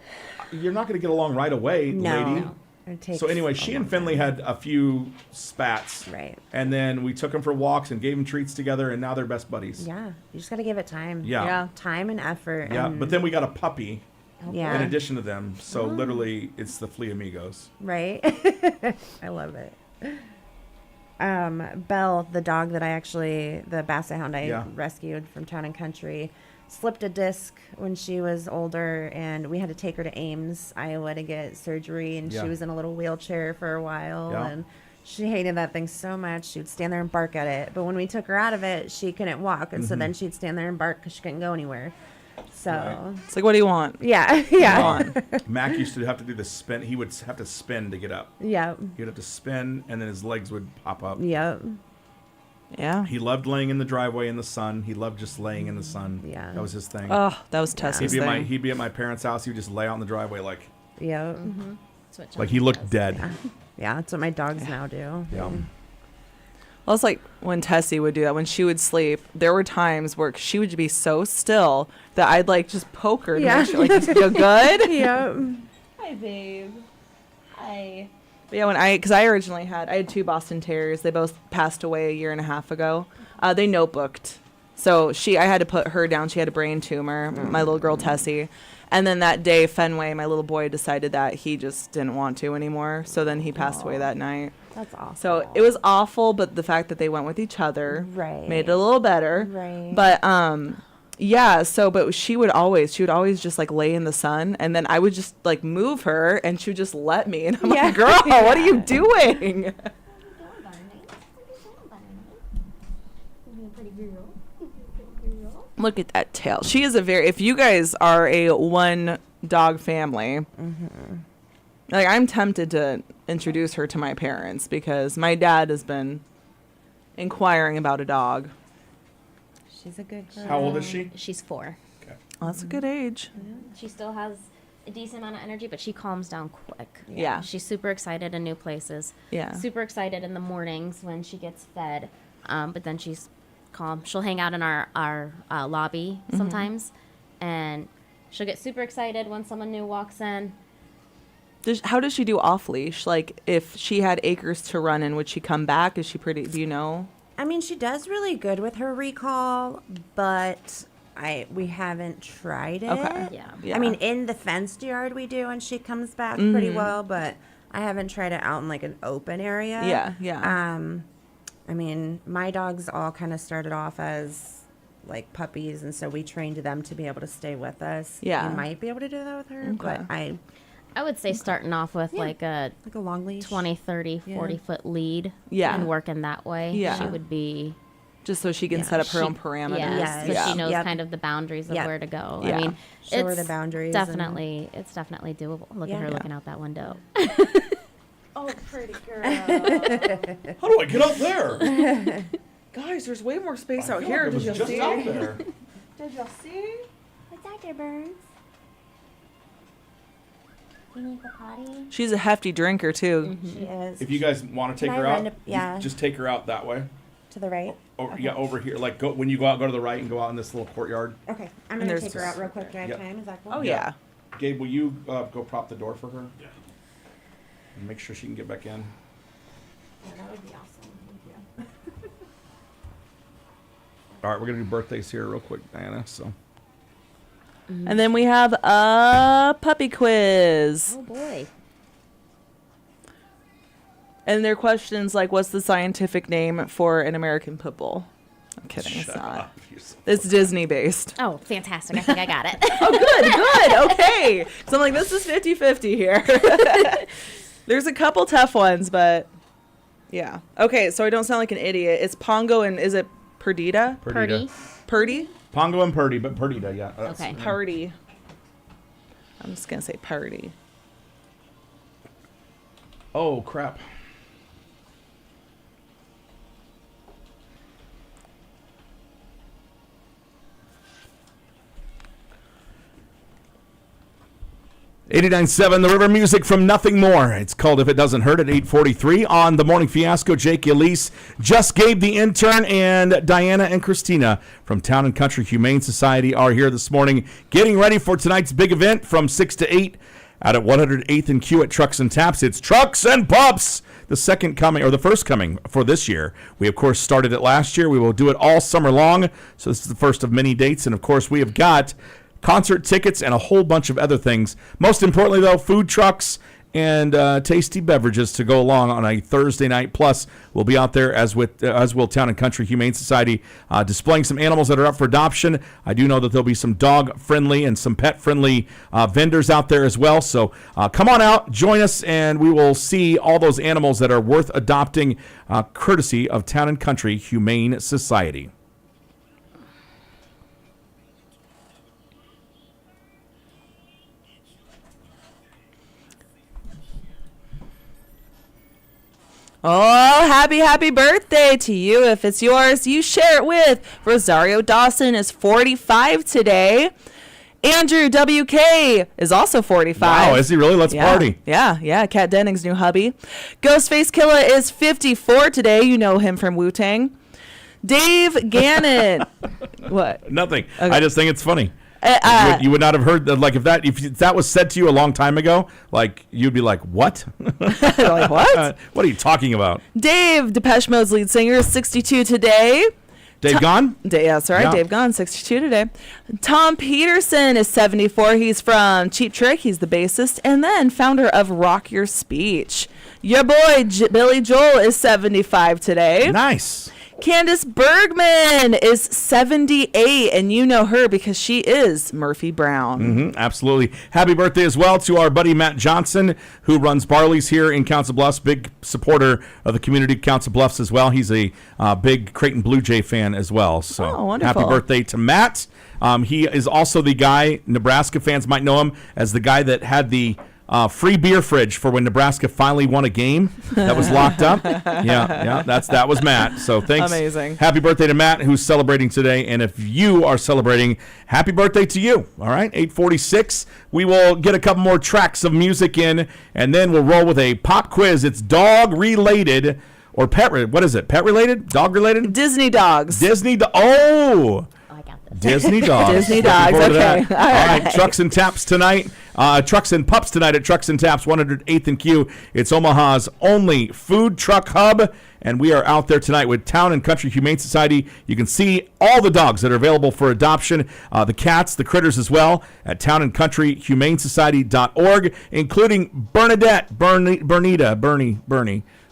you're not going to get along right away, No. lady. It takes So anyway, a she long and Finley time. had a few spats. Right. And then we took them for walks and gave them treats together, and now they're best buddies. Yeah. You just got to give it time. Yeah. Yeah. Time and effort. Yeah, and, but then we got a puppy yeah. in addition to them. So literally, it's the Flea Amigos. Right. I love it. Belle, the dog that the Basset Hound I Yeah. rescued from Town and Country, slipped a disc when she was older, and we had to take her to Ames, Iowa to get surgery, and Yeah. she was in a little wheelchair for a while, Yeah. and she hated that thing so much. She would stand there and bark at it, but when we took her out of it, she couldn't walk, and so then she'd stand there and bark because she couldn't go anywhere. So, Right. It's like, what do you want? yeah, yeah, Mac used to have to do the spin. He would have to spin to get up. yeah, He'd have to spin, and then his legs would pop up. yeah. Yeah. He loved laying in the driveway in the sun. He loved just laying in the sun. Yeah. That was his thing. Oh, that was Tessa's thing. He'd be at my parents' house. He would just lay out in the driveway like Yeah. That's what he Jonathan looked does. dead. Yeah, that's what my dogs now do. Yeah. Well, it's like when Tessie would do that. When she would sleep, there were times where she would be so still that I'd like just poke her to Yeah. make sure, like, you good? Yep. Hi, babe. Hi. But yeah, because I originally had 2 Boston Terriers. They both passed away a year and a half ago. They notebooked. So I had to put her down. She had a brain tumor, my little girl Tessie. And then that day, Fenway, my little boy, decided that he just didn't want to anymore. So then he passed away that night. That's awesome. So it was awful, but the fact that they went with each other Right. made it a little better. Right. But yeah, but she would always just like lay in the sun, and then I would just like move her and she would just let me, and I'm Yeah. like, girl, what are you doing? Look at that tail. She is if you guys are a 1 dog family, like I'm tempted to introduce her to my parents because my dad has been inquiring about a dog. She's a good girl. How old is she? She's 4. Well, that's a good age. She still has a decent amount of energy, but she calms down quick. Yeah. She's super excited in new places. Yeah. Super excited in the mornings when she gets fed. But then she's calm. She'll hang out in our lobby sometimes, and she'll get super excited when someone new walks in. How does she do off leash? Like, if she had acres to run in, would she come back? Is she pretty? Do you know? I mean, she does really good with her recall, but we haven't tried it. Okay. Yeah. I mean, in the fenced yard we do, and she comes back pretty well, but I haven't tried it out in like an open area. Yeah. I mean, my dogs all kind of started off as like puppies, and so we trained them to be able to stay with us. Yeah. You might be able to do that with her, but Okay. I would say starting off with like a like a long leash. 20, 30, 40-foot lead. Yeah. And working that way. Yeah. She would be... Just so she can Yeah. set up her own parameters. Yes, Yes. so she knows Yep. kind of the boundaries of Yep. where to go. Yeah. I mean, Show her it's the boundaries. definitely doable. Look at her Yeah. looking out that window. Oh, pretty girl. How do I get up there? Guys, there's way more space I out feel here. like it Did was you just see? out there. Did y'all see? What's that, dear birds? You need the potty? She's a hefty drinker too. She is. If you guys want to take Can her I out, run yeah. just take her out that way. To the right. Yeah, over here. Like when you go out, go to the right and go out in this little courtyard. Okay. I'm And going to there's take her just- out real quick. Do I have Yep. time? Is that cool? Oh yeah. Gabe, will you go prop the door for her? Yeah. And make sure she can get back in. Yeah, that would be awesome. Thank you. All right, we're gonna do birthdays here real quick, Diana. So And then we have a puppy quiz. Oh, boy. And their questions like, what's the scientific name for an American pit bull? I'm kidding, it's shut not. up. You're so- It's Disney based. Oh, fantastic. I think I got it. Oh, good, okay. So I'm like, this is 50-50 here. There's a couple tough ones, but yeah. Okay, so I don't sound like an idiot. It's Pongo and is it Perdita? Purdy. Purdy? Pongo and Purdy, but Perdita, yeah. that's- Okay. Purdy. I'm just going to say Purdy. Oh crap. $89.7 The River music from Nothing More. It's called If It Doesn't Hurt at 8:43 on the Morning Fiasco. Jake Elise, just Gabe the intern, and Diana and Christina from Town and Country Humane Society are here this morning getting ready for tonight's big event from 6 to 8 out at 108th and Q at Trucks and Taps. It's Trucks and Pups, the second coming, or the first coming for this year. We, of course, started it last year. We will do it all summer long, so this is the first of many dates. And, of course, we have got concert tickets and a whole bunch of other things. Most importantly, though, food trucks and tasty beverages to go along on a Thursday night. Plus, we'll be out there, as will Town and Country Humane Society, displaying some animals that are up for adoption. I do know that there'll be some dog-friendly and some pet-friendly vendors out there as well. So come on out, join us, and we will see all those animals that are worth adopting, courtesy of Town and Country Humane Society. Oh, happy birthday to you. If it's yours, you share it with Rosario Dawson is 45 today. Andrew WK is also 45. Wow, is he really? Let's party. Yeah. Kat Denning's new hubby. Ghostface Killa is 54 today. You know him from Wu-Tang. Dave Gannon. What? Nothing. Okay. I just think it's funny. You would not have heard that. Like if that was said to you a long time ago, like you'd be like, "What? Like what? What are you talking about?" Dave, Depeche Mode's lead singer, is 62 today. Dave Gone? That's right. Yeah. Dave Gone, 62 today. Tom Peterson is 74. He's from Cheap Trick. He's the bassist and then founder of Rock Your Speech. Your boy Billy Joel is 75 today. Nice. Candace Bergman is 78, and you know her because she is Murphy Brown. Absolutely. Happy birthday as well to our buddy Matt Johnson, who runs Barley's here in Council Bluffs. Big supporter of the community of Council Bluffs as well. He's a big Creighton Blue Jay fan as well. So wonderful. Happy birthday to Matt. He is also the guy, Nebraska fans might know him as the guy that had the free beer fridge for when Nebraska finally won a game that was locked up. Yeah, that was Matt. So thanks. Amazing. Happy birthday to Matt, who's celebrating today. And if you are celebrating, happy birthday to you. All right, 8:46. We will get a couple more tracks of music in, and then we'll roll with a pop quiz. It's dog related or pet. What is it? Pet related? Dog related? Disney dogs. Oh. I got this. Disney dogs. Disney Looking dogs, forward to okay. that. All right, Trucks and Taps tonight. Trucks and Pups tonight at Trucks and Taps, 108th and Q. It's Omaha's only food truck hub, and we are out there tonight with Town and Country Humane Society. You can see all the dogs that are available for adoption, the cats, the critters as well, at townandcountryhumanesociety.org, including Bernadette, Bernie.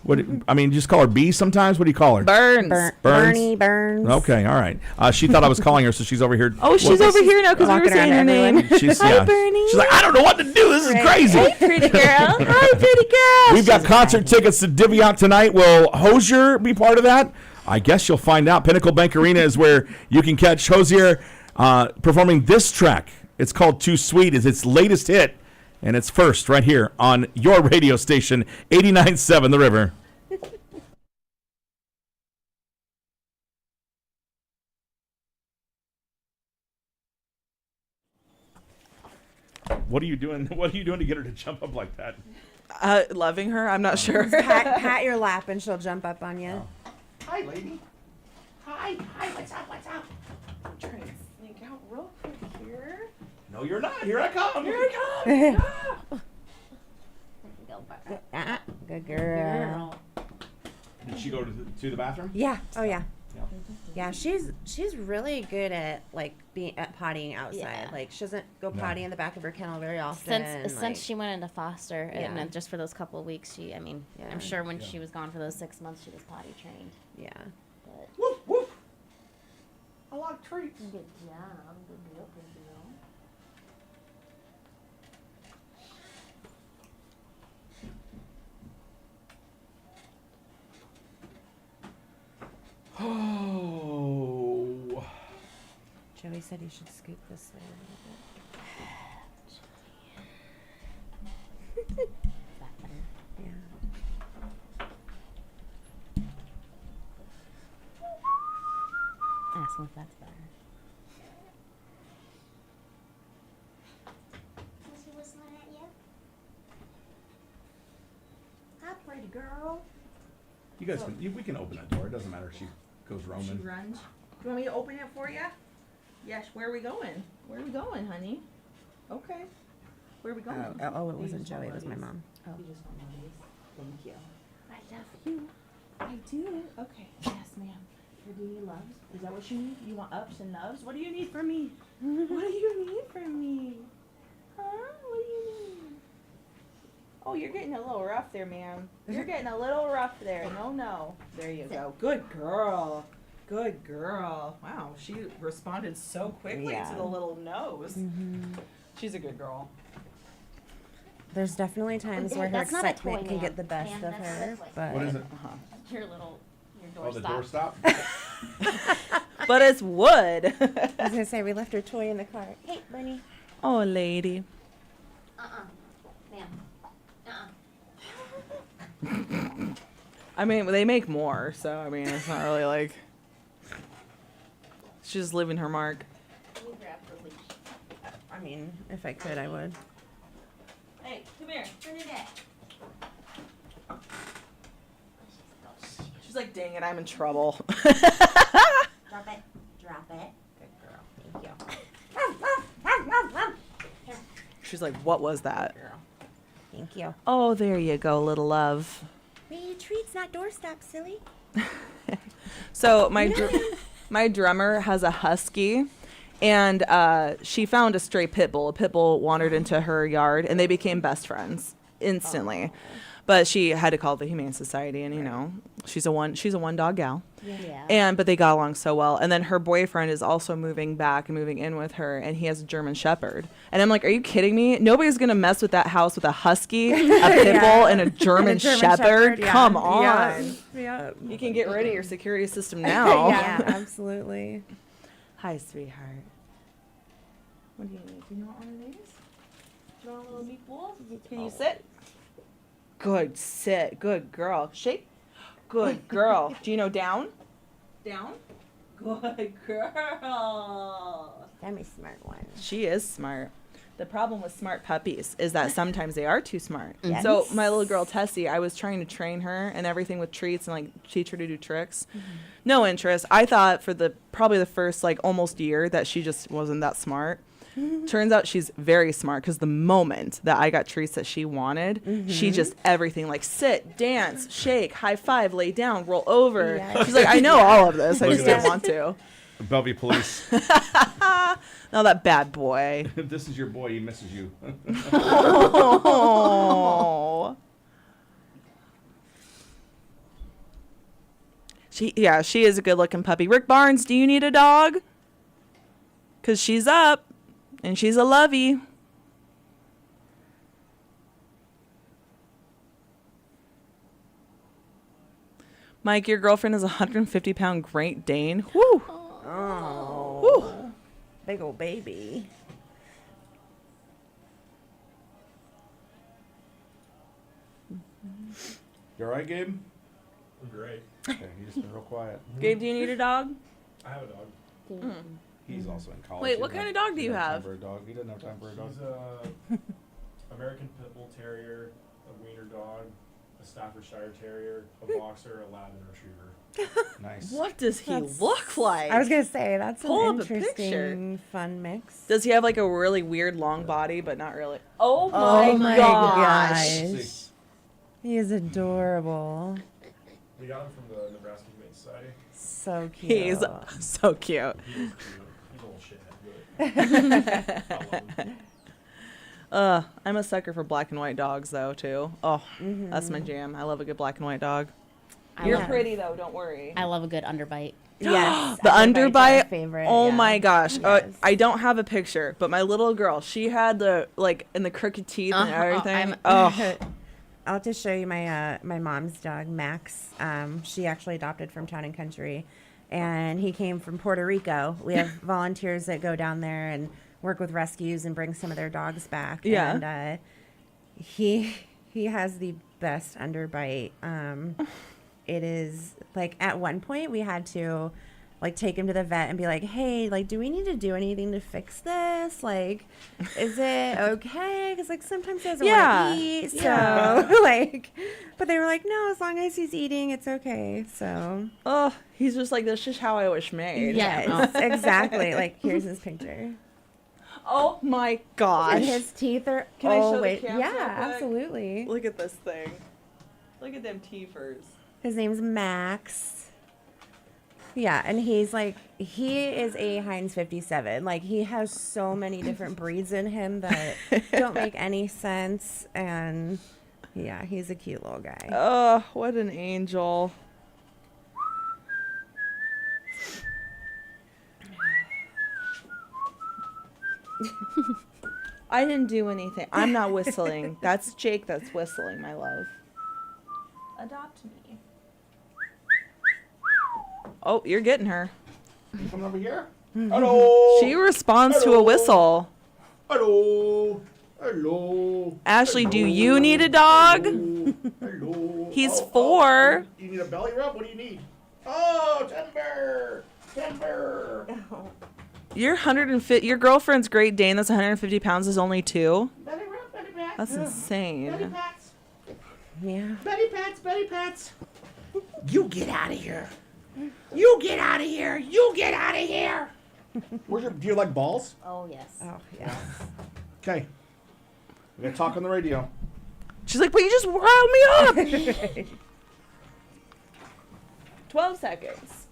What? I mean, just call her B sometimes. What do you call her? Burns. Bernie Burns. Okay, all right. She thought I was calling her, so she's over here. Oh, she's over here now because we were Walking saying her around name. She's, Hi, Bernie. She's like, I don't know what to do. This is crazy. Hey, pretty girl. Hi, pretty girl. We've got concert tickets to divvy out tonight. Will Hosier be part of that? I guess you'll find out. Pinnacle Bank Arena is where you can catch Hosier performing this track. It's called Too Sweet. It's its latest hit, and it's first right here on your radio station, 89.7 The River. What are you doing? What are you doing to get her to jump up like that? Loving her? I'm not sure. Pat your lap and she'll jump up on you. Hi, lady. Hi, what's up? I'm trying to sneak out real quick here. No, you're not. Here I come. Good girl. Did she go to the bathroom? Yeah. Oh yeah. Yeah, she's really good at being at pottying outside. Yeah. Like she doesn't go potty in the back of her kennel very often. Since she went into foster, and then just for those couple of weeks, I'm sure when she was gone for those 6 months, she was potty trained. Yeah. But Woof, woof. I like treats. good job, good deal. Oh. Joey said you should scoop this way a little bit. Yeah. Ask him if that's better. Was he whistling at you? Hi, pretty girl. You guys we can open that door. It doesn't matter if she goes roaming. Runs. Do you want me to open it for you? Yes. Where are we going? Where are we going, honey? Okay. Where are we going? Oh, it wasn't Joey. It was my mom. Oh. You just want these. Thank you. I love you. I do. Okay. Yes, ma'am. Your duty loves. Is that what you need? You want ups and loves? What do you need from me? What do you need from me? Huh? What do you need? Oh, you're getting a little rough there, ma'am. You're getting a little rough there. No. There you go. Good girl. Good girl. Wow, she responded so quickly Yeah. to the little nose. She's a good girl. There's definitely times where her That's not a excitement toy, can ma'am. get the best Ma'am, of that's her. like- But What is it? Your door Oh, the stop. doorstop? But it's wood. I was gonna say we left her toy in the car. Hey, Bernie. Oh, lady. Ma'am. I mean, they make more, so I mean, it's not really like she's just leaving her mark. I mean, if I could, I would. Hey, come here. Turn it in. She's like, dang it, I'm in trouble. Drop it. Drop it. Good girl. Thank you. She's like, what was that? Girl. Thank you. Oh, there you go, little love. Made treats, not doorstop, silly. So my drummer has a husky, and she found a stray pit bull. A pit bull wandered into her yard, and they became best friends instantly. But she had to call the Humane Society, and you know, she's a one dog gal. Yeah. But they got along so well. And then her boyfriend is also moving back and moving in with her, and he has a German Shepherd. And I'm like, are you kidding me? Nobody's gonna mess with that house with a husky, a pit bull, and a German Shepherd. Yeah. Come on. Yeah. You can get rid of your security system now. Yeah, absolutely. Hi, sweetheart. What do you need? Do you want one of these? Do you want a little meatball? Can you sit? Good, sit. Good girl. Shake. Good girl. Do you know down? Down? Good girl. I'm a smart one. She is smart. The problem with smart puppies is that sometimes they are too smart. Yes. So my little girl Tessie, I was trying to train her and everything with treats and like teach her to do tricks. No interest. I thought for probably the first like almost year that she just wasn't that smart. Turns out she's very smart because the moment that I got treats that she wanted, she just everything like sit, dance, shake, high five, lay down, roll over. Yeah. She's like, I know all of this. I Look just at didn't want to. Bellevue Police. No, that bad boy. This is your boy. He misses you. Oh. She is a good-looking puppy. Rick Barnes, do you need a dog? 'Cause she's up, and she's a lovey. Mike, your girlfriend is a 150-pound Great Dane. Woo! Oh. Woo! Big old baby. You all right, Gabe? I'm great. Okay, he's just been real quiet. Gabe, do you need a dog? I have a dog. He's also in college. Wait, He what doesn't kind of dog do he you doesn't have? For a dog. He doesn't have time for a dog. He's a American Pit Bull Terrier, a Wiener Dog, a Staffordshire Terrier, a Boxer, a Lab, and a Retriever. Nice. What does he That's- look like? I was gonna say that's Pull an up a picture. interesting, fun mix. Does he have like a really weird long body, but not really? Oh Oh my gosh. gosh. He is adorable. We got him from the Nebraska Humane Society. So cute. He's so cute. He is cute. He's a little shithead, but I love him. I'm a sucker for black and white dogs though too. Oh, that's my jam. I love a good black and white dog. You're love- pretty though, don't worry. I love a good underbite. Yes. The Underbite's my underbite. favorite. Oh yeah. my gosh. Yes. I don't have a picture, but my little girl, she had the like in the crooked teeth and everything. I'll have to show you my my mom's dog Max. She actually adopted from Town and Country, and he came from Puerto Rico. We have volunteers that go down there and work with rescues and bring some of their dogs back. Yeah. And he has the best underbite. It is like at one point we had to like take him to the vet and be like, hey, like, do we need to do anything to fix this? Like, is it okay? Because like sometimes he doesn't want to eat. So like, but they were like, no, as long as he's eating, it's okay. So Oh, he's just like, this is how I was made. yes, exactly. Like here's his picture. Oh my gosh. And his teeth are Can I show the always cams yeah, real quick? absolutely. Look at this thing. Look at them teethers. His name's Max. Yeah, and he is a Heinz 57. Like he has so many different breeds in him that don't make any sense. And yeah, he's a cute little guy. Oh, what an angel. I didn't do anything. I'm not whistling. That's Jake that's whistling, my love. Adopt me. Oh, you're getting her. You coming over here? Hello. She responds to a whistle. Hello. Hello. Ashley, do you need a dog? Hello. He's 4. You need a belly rub? What do you need? Oh, timber. Your girlfriend's Great Dane that's 150 pounds is only 2. That's insane. Yeah. Betty Pats. You get out of here. Do you like balls? Oh, yes. Oh, yeah. Okay. We gotta talk on the radio. She's like, but you just riled me up. 12 seconds.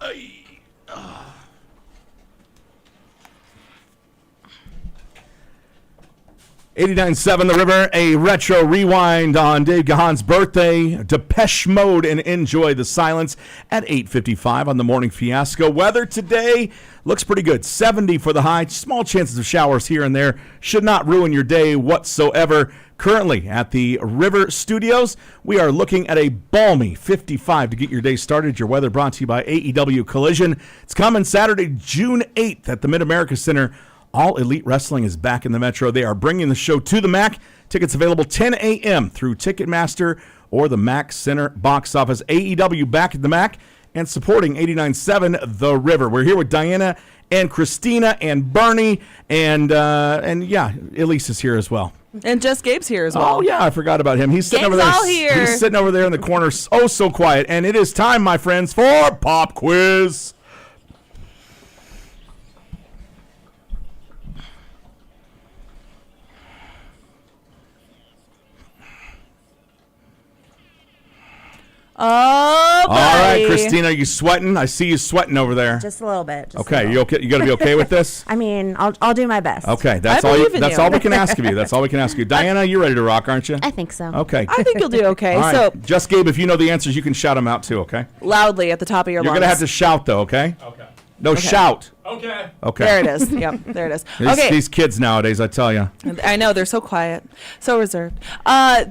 89.7 The River, a retro rewind on Dave Gahan's birthday. Depeche Mode and Enjoy the Silence at 8:55 on the Morning Fiasco. Weather today looks pretty good. 70 for the high. Small chances of showers here and there. Should not ruin your day whatsoever. Currently at the River Studios, we are looking at a balmy 55 to get your day started. Your weather brought to you by AEW Collision. It's coming Saturday, June 8th at the Mid-America Center. All Elite Wrestling is back in the Metro. They are bringing the show to the MAC. Tickets available 10 a.m. through Ticketmaster or the MAC Center box office. AEW back at the MAC and supporting 89.7 The River. We're here with Diana and Christina and Bernie and yeah, Elise is here as well. And Jess Gabe's here as well. Oh yeah, I forgot about him. He's sitting Gabe's over there. all here. He's sitting over there in the corner, oh so quiet. And it is time, my friends, for Pop Quiz. Oh, buddy. All right, Christina, are you sweating? I see you sweating over there. Just a little bit. Okay, you okay? You got to be okay with this? I mean, I'll do my best. Okay, that's I all. believe in That's you. all we can ask of you. That's all we can ask you. Diana, you ready to rock, aren't you? I think so. Okay. I think you'll do okay. All right. So Just Gabe, if you know the answers, you can shout them out too. Okay. loudly at the top of your You're lungs. gonna have to shout though. Okay. Okay. No, shout. Okay. Okay. There it is. Yep, there it is. These, Okay. these kids nowadays, I tell you. I know, they're so quiet, so reserved.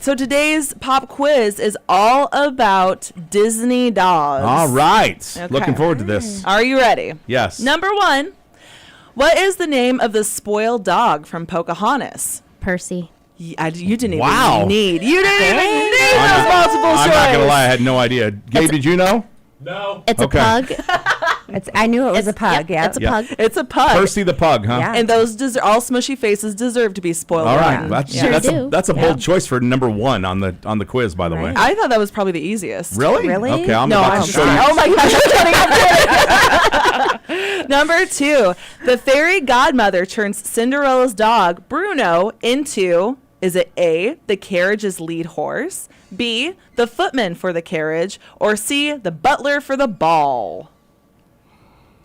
So today's pop quiz is all about Disney dogs. All right. Okay. Looking forward to this. Are you ready? Yes. Number 1. What is the name of the spoiled dog from Pocahontas? Percy. You didn't Wow. even need. You didn't even need I'm those not- multiple I'm choice. not gonna lie, I had no idea. Gabe, did you know? No. It's Okay. a pug. I knew it was a pug. Yeah. It's a Yeah. pug. It's a pug. Percy the pug, huh? Yeah. And those all smushy faces deserve to be spoiled. All right. rotten. That's Yeah. that's a do. bold choice for number 1 on the quiz, by the way. Right. I thought that was probably the easiest. Really? Really? Okay, I'm No, about I'm to show sorry. you. Oh my gosh, I'm kidding. Number 2, the fairy godmother turns Cinderella's dog, Bruno, into, is it A, the carriage's lead horse, B, the footman for the carriage, or C, the butler for the ball?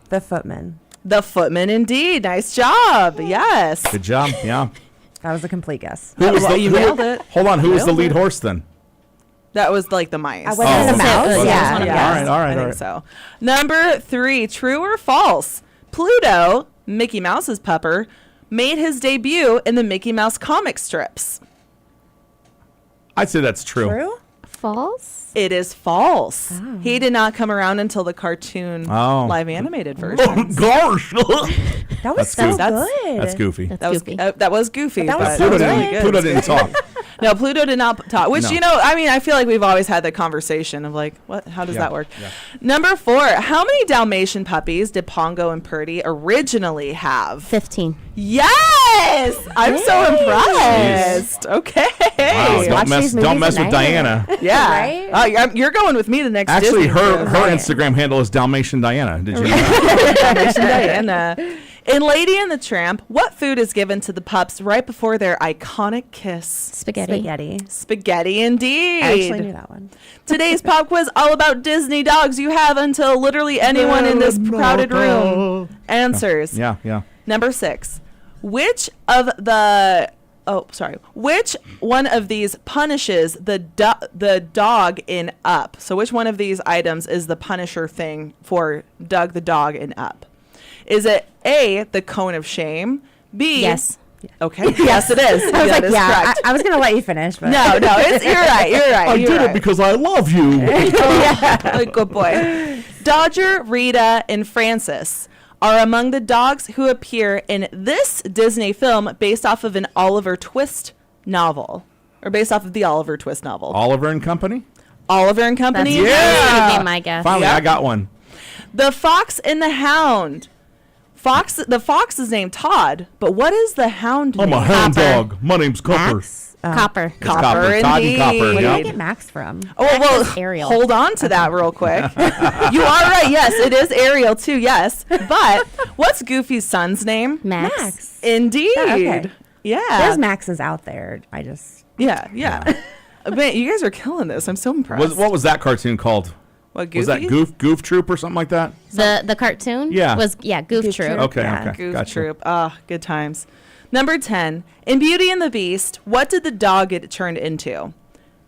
The footman. The footman, indeed. Nice job. Yes. Good job. Yeah. That was a complete guess. Who was Well, you nailed it. Hold on. Who was the Nailed lead it. horse then? That was like the mice. Was it the okay. mouse? Okay. Yeah. One of yeah. All right. All right. I All think right. so. Number 3, true or false? Pluto, Mickey Mouse's pupper, made his debut in the Mickey Mouse comic strips. I'd say that's true. True? False. It is false. Oh. He did not come around until the cartoon Oh. live animated version. Gosh. That was That's so good. good. That's goofy. That's That was goofy. that was goofy. But that was but so Pluto it didn't, really good. Pluto didn't talk. No, Pluto did not talk. Which, No. you know, I mean, I feel like we've always had that conversation of like, what? How does Yeah, that work? yeah. Number 4, how many Dalmatian puppies did Pongo and Purdy originally have? 15. Yes! I'm so Yay. impressed. Okay. Wow, watch these don't movies mess at with night. Diana. Yeah. Right? You're going with me the next Actually, Disney her cruise. Instagram handle is Dalmatian Diana. Did you know? Dalmatian Diana. In Lady and the Tramp, what food is given to the pups right before their iconic kiss? Spaghetti. Spaghetti. Spaghetti, indeed. I actually knew that one. Today's pop quiz all about Disney dogs. You have until literally anyone in this crowded room answers. Yeah, yeah. Number 6. Which one of these punishes the dog in Up? So which one of these items is the Punisher thing for Doug the dog in Up? Is it A, the cone of shame? B, Yes. Okay. Yes, it is. I was That like, is yeah, correct. I was going to let you finish. But No, you're right. You're right. I you're did right. it because I love you. Oh, good boy. Dodger, Rita, and Francis are among the dogs who appear in this Disney film based off of an Oliver Twist novel, or based off of the Oliver Twist novel. Oliver and Company? Oliver and Company. That's Yeah. would be my guess. Finally, Yep. I got one. The Fox and the Hound. The fox is named Todd, but what is the hound I'm name? a hound Copper. dog. My name's Copper. Max. Copper. It's Copper. Todd and Copper. indeed. Where did I Yep. get Max from? Oh, Max well, is Ariel. hold on to that real quick. You are right. Yes, it is Ariel too. Yes, but what's Goofy's son's name? Max. Indeed. Okay. Yeah. There's Maxes out there. I just Yeah. Man, you guys are killing this. I'm so impressed. What was that cartoon called? What, Goofy? Was that Goof Troop or something like that? The cartoon Yeah. was Goof Goof Troop. Troop. Okay, Yeah. okay. Goof Gotcha. Troop. Ah, good times. Number 10. In Beauty and the Beast, what did the dog get turned into?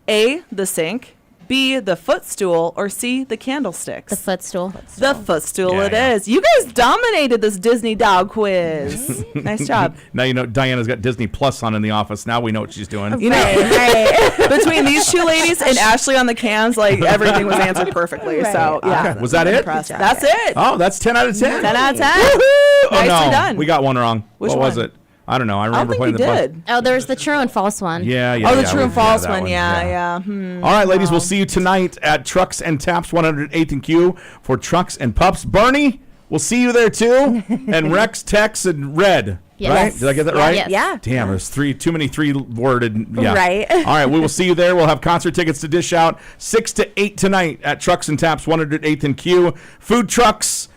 A, the sink, B, the footstool, or C, the candlesticks? The footstool. The footstool Yeah, it yeah. is. You guys dominated this Disney dog quiz. Nice job. Now you know Diana's got Disney Plus on in the office. Now we know what she's doing. You know, right. between these two ladies and Ashley on the cans, like everything was answered perfectly. Right. So yeah, Okay. Was that it? impressed. That's it. Oh, that's 10 out of 10. 10 out of 10. Woohoo! Oh, Nicely no. done. We got one wrong. Which what was one? it? I don't know. I I don't remember think playing we the bus. did. Oh, there's the true and false one. Yeah. Oh, the yeah, true and yeah, false that one. Yeah. All right, ladies, we'll see you tonight at Trucks and Taps 108th and Q for Trucks and Pups. Bernie, we'll see you there too. And Rex, Tex, and Red. Yes. Right? Did I get that right? Yes. Yeah. Damn, there's too many three-worded. Yeah. Right. All right, we will see you there. We'll have concert tickets to dish out 6 to 8 tonight at Trucks and Taps 108th and Q. Food trucks,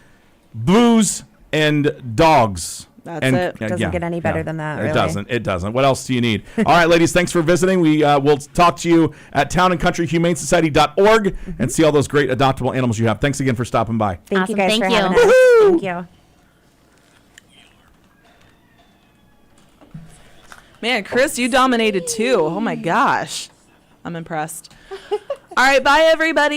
booze, and dogs. That's And, it. Doesn't get any better than that, It really. doesn't. It doesn't. What else do you need? All right, ladies, thanks for visiting. We'll talk to you at townandcountryhumanesociety.org and see all those great adoptable animals you have. Thanks again for stopping by. Thank you Awesome. guys Thank for you. having us. Woohoo! Thank you. Man, Chris, you dominated too. Oh my gosh. I'm impressed. All right, bye everybody.